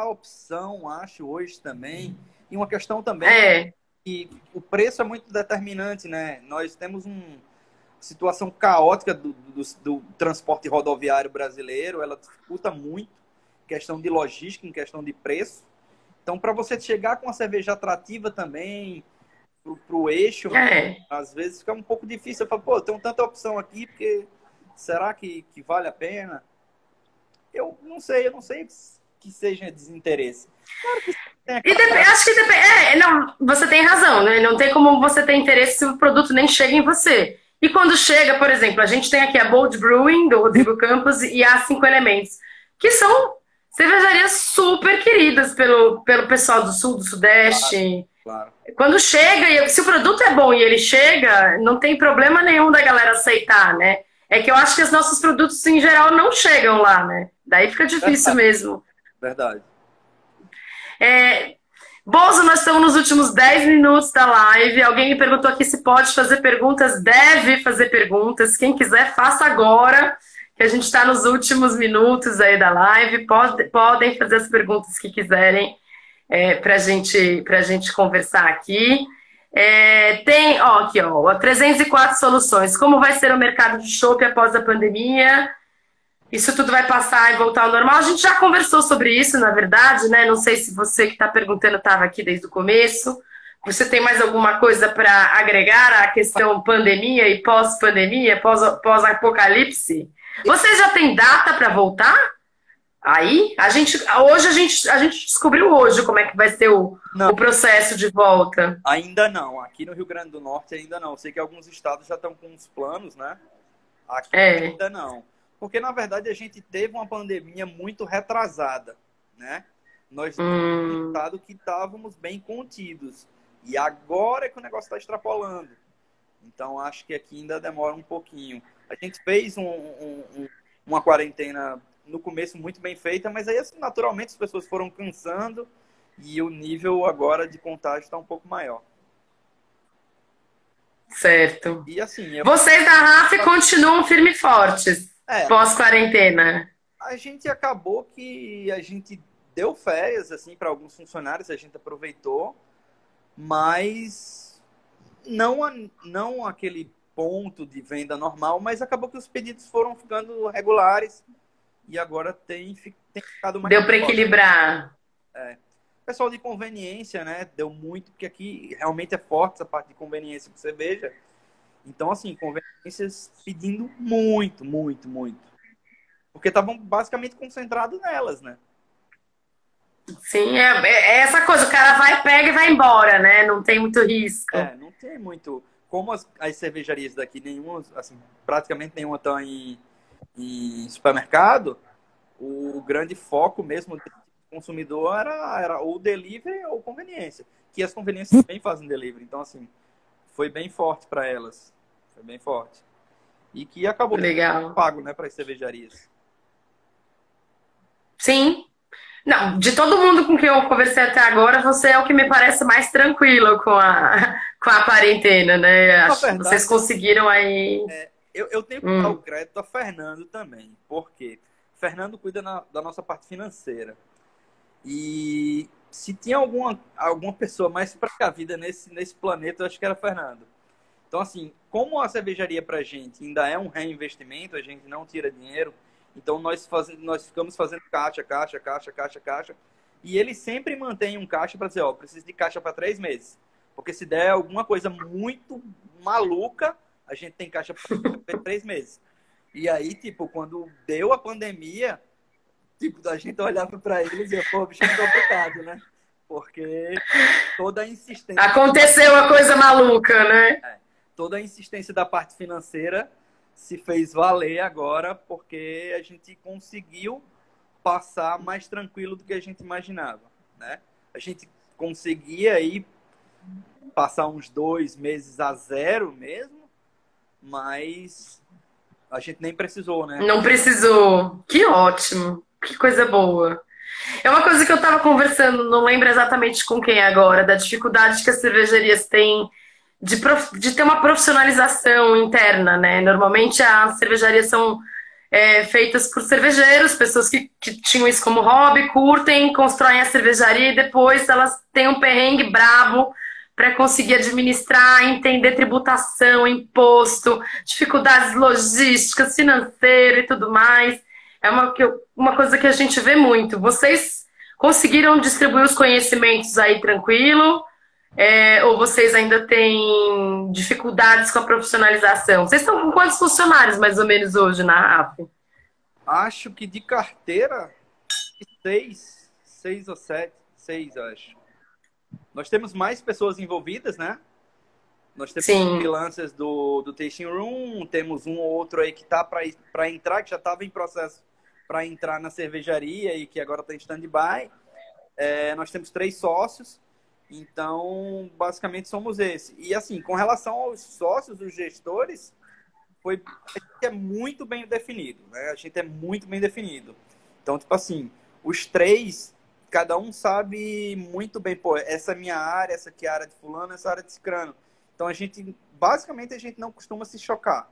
opção, acho, hoje também. E uma questão também É, que o preço é muito determinante, né? Nós temos uma situação caótica do transporte rodoviário brasileiro, ela dificulta muito questão de logística, em questão de preço. Então, para você chegar com uma cerveja atrativa também para o eixo, é. às vezes fica um pouco difícil. Eu falo, pô, tem tanta opção aqui, porque será que vale a pena? Eu não sei que seja desinteresse. Claro que tem E aquela parte. acho que depende. Não, você tem razão, né? Não tem como você ter interesse se o produto nem chega em você. E quando chega, por exemplo, a gente tem aqui a Bold Brewing, do Rodrigo Campos, e a Cinco Elementos, que são cervejarias super queridas pelo pessoal do Sul, do Claro, Sudeste. claro. Quando chega, e se o produto é bom e ele chega, não tem problema nenhum da galera aceitar, né? É que eu acho que os nossos produtos, em geral, não chegam lá, né? Daí fica difícil Verdade, mesmo. verdade. É, Bozo, nós estamos nos últimos 10 minutos da live. Alguém me perguntou aqui se pode fazer perguntas. Deve fazer perguntas. Quem quiser, faça agora, que a gente está nos últimos minutos aí da live. Podem fazer as perguntas que quiserem para gente conversar aqui. Tem, ó, aqui, ó, 304 soluções. Como vai ser o mercado de chopp após a pandemia? Isso tudo vai passar e voltar ao normal. A gente já conversou sobre isso, na verdade, né? Não sei se você que está perguntando estava aqui desde o começo. Você tem mais alguma coisa para agregar à questão pandemia e pós-pandemia, pós-apocalipse? Você já tem data para voltar? Aí, a gente descobriu hoje como é que vai ser Não, o processo de volta. ainda não. Aqui no Rio Grande do Norte ainda não. Sei que alguns estados já estão com uns planos, né? Aqui É. ainda não. Porque, na verdade, a gente teve uma pandemia muito retrasada, né? Nós tínhamos um Hum, estado que estávamos bem contidos. E agora é que o negócio está extrapolando. Então, acho que aqui ainda demora um pouquinho. A gente fez uma quarentena no começo muito bem feita, mas aí, assim, naturalmente, as pessoas foram cansando e o nível agora de contágio está um pouco maior. certo. E, assim, Vocês da RAF continuam firmes e fortes é, pós-quarentena. a gente acabou que a gente deu férias, assim, para alguns funcionários, a gente aproveitou, mas não, não aquele ponto de venda normal, mas acabou que os pedidos foram ficando regulares e agora tem ficado mais Deu para forte. equilibrar. O pessoal de conveniência, né, deu muito, porque aqui realmente é forte essa parte de conveniência com cerveja. Então, assim, conveniências pedindo muito, muito, muito. porque estavam basicamente concentrados nelas, né? Sim, é essa coisa, o cara vai, pega e vai embora, né? Não tem muito risco. Não tem muito. Como as cervejarias daqui, nenhuma, assim, praticamente nenhuma estão em supermercado, o grande foco mesmo do consumidor era ou delivery ou conveniência. Que as conveniências também fazem delivery. Então, assim, foi bem forte para elas. Foi bem forte. E que acabou Legal. pago, né, para as cervejarias. Sim. Não, de todo mundo com quem eu conversei até agora, você é o que me parece mais tranquilo com com a quarentena, né? Na Acho que vocês verdade, conseguiram aí. eu tenho que dar o Hum, crédito a Fernando também. Por quê? Fernando cuida da nossa parte financeira. E se tinha alguma pessoa mais precavida nesse planeta, eu acho que era Fernando. Então, assim, como a cervejaria pra gente ainda é um reinvestimento, a gente não tira dinheiro, então nós ficamos fazendo caixa, caixa, caixa, caixa, caixa. E ele sempre mantém um caixa para dizer, ó, preciso de caixa para 3 meses. Porque se der alguma coisa muito maluca, a gente tem caixa para 3 meses. E aí, tipo, quando deu a pandemia, tipo, a gente olhava para eles e dizia, pô, bicho, é complicado, né? Porque toda a insistência aconteceu a coisa maluca, né? toda a insistência da parte financeira se fez valer agora, porque a gente conseguiu passar mais tranquilo do que a gente imaginava, né? A gente conseguia aí passar uns 2 meses a zero mesmo, mas a gente nem precisou, né? Não precisou. Que ótimo. Que coisa boa. É uma coisa que eu estava conversando, não lembro exatamente com quem agora, da dificuldade que as cervejarias têm de ter uma profissionalização interna, né? Normalmente as cervejarias são feitas por cervejeiros, pessoas que tinham isso como hobby, curtem, constroem a cervejaria e depois elas têm um perrengue brabo para conseguir administrar, entender tributação, imposto, dificuldades logísticas, financeiro e tudo mais. É uma coisa que a gente vê muito. Vocês conseguiram distribuir os conhecimentos aí tranquilo? Ou vocês ainda têm dificuldades com a profissionalização? Vocês estão com quantos funcionários mais ou menos hoje na RAF? Acho que de carteira, seis ou sete, seis, acho. Nós temos mais pessoas envolvidas, né? Nós temos Sim. freelancers do Tasting Room, temos um ou outro aí que tá para entrar, que já estava em processo para entrar na cervejaria e que agora está em stand-by. Nós temos 3 sócios, então basicamente somos esse. E assim, com relação aos sócios, os gestores, a gente é muito bem definido, né? A gente é muito bem definido. Então, tipo assim, os três, cada um sabe muito bem, pô, essa é minha área, essa aqui é a área de fulano, essa é a área de cicrano. Então, basicamente, a gente não costuma se chocar.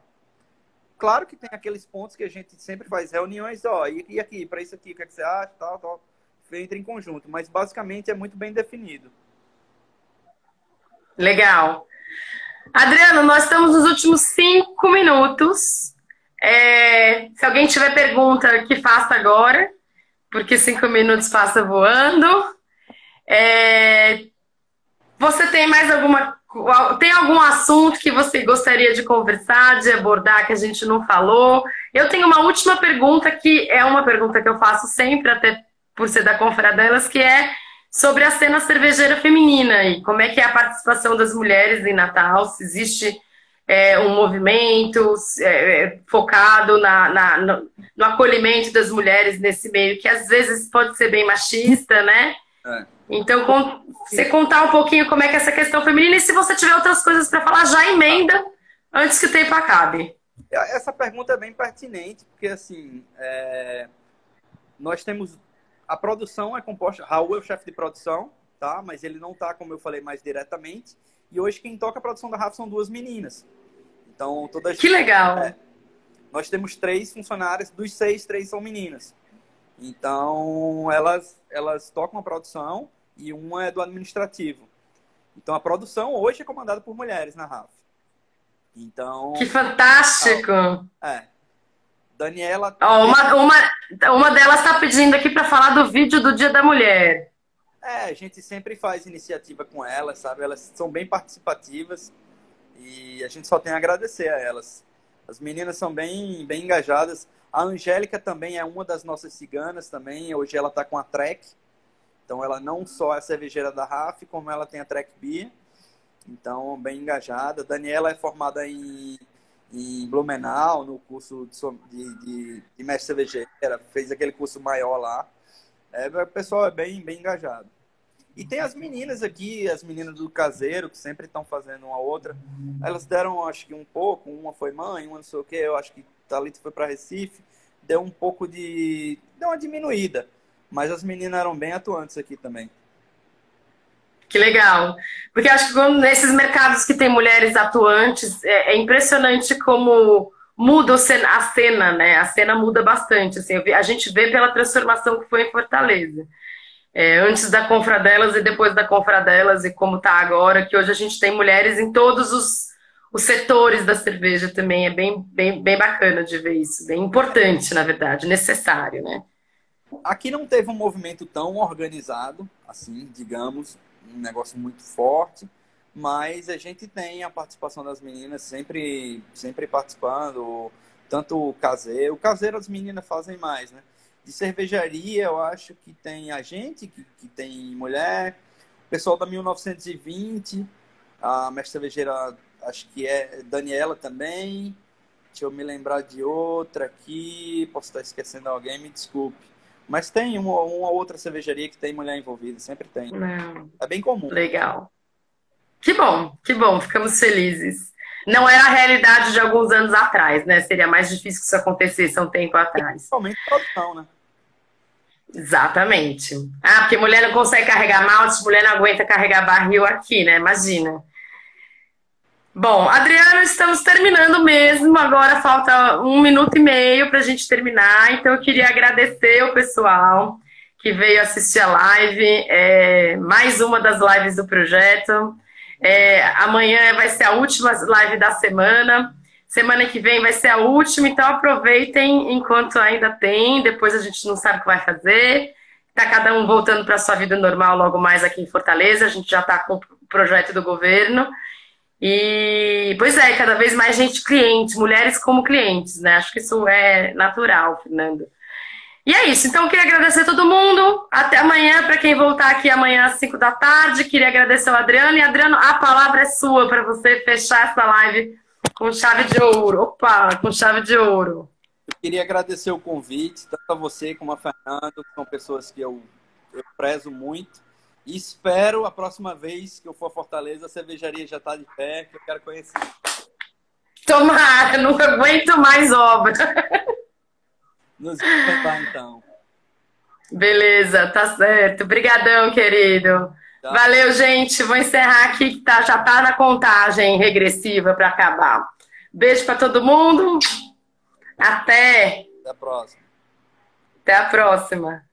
Claro que tem aqueles pontos que a gente sempre faz reuniões, ó, e aqui, para isso aqui, o que, é que você acha, tal, tal. Entra em conjunto, mas basicamente é muito bem definido. Legal. Adriano, nós estamos nos últimos 5 minutos. Se alguém tiver pergunta, que faça agora, porque 5 minutos passa voando. É, Você tem mais alguma. Tem algum assunto que você gostaria de conversar, de abordar, que a gente não falou? Eu tenho uma última pergunta, que é uma pergunta que eu faço sempre, até por ser da Confradelas, que é sobre a cena cervejeira feminina e como é que é a participação das mulheres em Natal, se existe um movimento focado no acolhimento das mulheres nesse meio, que às vezes pode ser bem machista, né? É. Então, você contar um pouquinho como é que é essa questão feminina e se você tiver outras coisas para falar, já emenda antes que o tempo acabe. Essa pergunta é bem pertinente, porque assim, nós temos. A produção é composta. Raul é o chefe de produção, tá? Mas ele não tá, como eu falei, mais diretamente. E hoje quem toca a produção da RAF são 2 meninas. Então, todas. Que legal! Nós temos 3 funcionárias, dos 6, 3 são meninas. Então, elas tocam a produção e uma é do administrativo. Então, a produção hoje é comandada por mulheres na RAF. Então. Que fantástico! Daniela. Uma delas está pedindo aqui para falar do vídeo do Dia da Mulher. A gente sempre faz iniciativa com elas, sabe? Elas são bem participativas e a gente só tem a agradecer a elas. As meninas são bem, bem engajadas. A Angélica também é uma das nossas ciganas também. Hoje ela está com a Trek. Então ela não só é cervejeira da RAF, como ela tem a Trek Beer. Então, bem engajada. Daniela é formada em Blumenau, no curso de mestre cervejeira. Fez aquele curso maior lá. O pessoal é bem engajado. E tem as meninas aqui, as meninas do caseiro, que sempre estão fazendo uma outra. Elas deram, acho que um pouco. Uma foi mãe, uma não sei o quê. Eu acho que Thalita foi para Recife. Deu um pouco de... Deu uma diminuída. Mas as meninas eram bem atuantes aqui também. Que legal. Porque acho que nesses mercados que tem mulheres atuantes, é impressionante como muda a cena, né? A cena muda bastante. Assim, a gente vê pela transformação que foi em Fortaleza. Antes da Confradelas e depois da Confradelas e como está agora, que hoje a gente tem mulheres em todos os setores da cerveja também. É bem bacana de ver isso. Bem importante, na verdade, necessário, né? Aqui não teve um movimento tão organizado, assim, digamos, um negócio muito forte, mas a gente tem a participação das meninas sempre participando, tanto o caseiro as meninas fazem mais, né? De cervejaria, eu acho que tem a gente, que tem mulher, o pessoal da 1920, a mestre cervejeira, acho que é Daniela também, deixa eu me lembrar de outra aqui, posso estar esquecendo alguém, me desculpe. Mas tem uma outra cervejaria que tem mulher envolvida, sempre tem. Não. É bem comum. Legal. Que bom, ficamos felizes. Não era a realidade de alguns anos atrás, né? Seria mais difícil que isso acontecesse há um tempo atrás. Principalmente produção, né? Exatamente. Porque mulher não consegue carregar malte, mulher não aguenta carregar barril aqui, né? Imagina. Bom, Adriano, estamos terminando mesmo. Agora falta 1 minuto e meio para a gente terminar. Então, eu queria agradecer o pessoal que veio assistir a live. Mais uma das lives do projeto. Amanhã vai ser a última live da semana. Semana que vem vai ser a última. Então, aproveitem enquanto ainda tem. Depois a gente não sabe o que vai fazer. Está cada um voltando para a sua vida normal logo mais aqui em Fortaleza. A gente já está com o projeto do governo. E, pois cada vez mais gente cliente, mulheres como clientes, né? Acho que isso é natural, Fernando. E é isso, então eu queria agradecer a todo mundo. Até amanhã, para quem voltar aqui amanhã às 5 da tarde. Queria agradecer ao Adriano. E Adriano, a palavra é sua para você fechar essa live com chave de ouro. Opa, com chave de ouro. Eu queria agradecer o convite, tanto a você como a Fernando, que são pessoas que eu prezo muito. E espero a próxima vez que eu for a Fortaleza, a cervejaria já está de pé, que eu quero conhecer. Tomara, não aguento mais obra. Nos vemos então. Beleza, tá certo. Obrigadão, querido. Tá. Valeu, gente. Vou encerrar aqui, que já tá na contagem regressiva para acabar. Beijo para todo mundo. Até. Até a próxima. Até a próxima.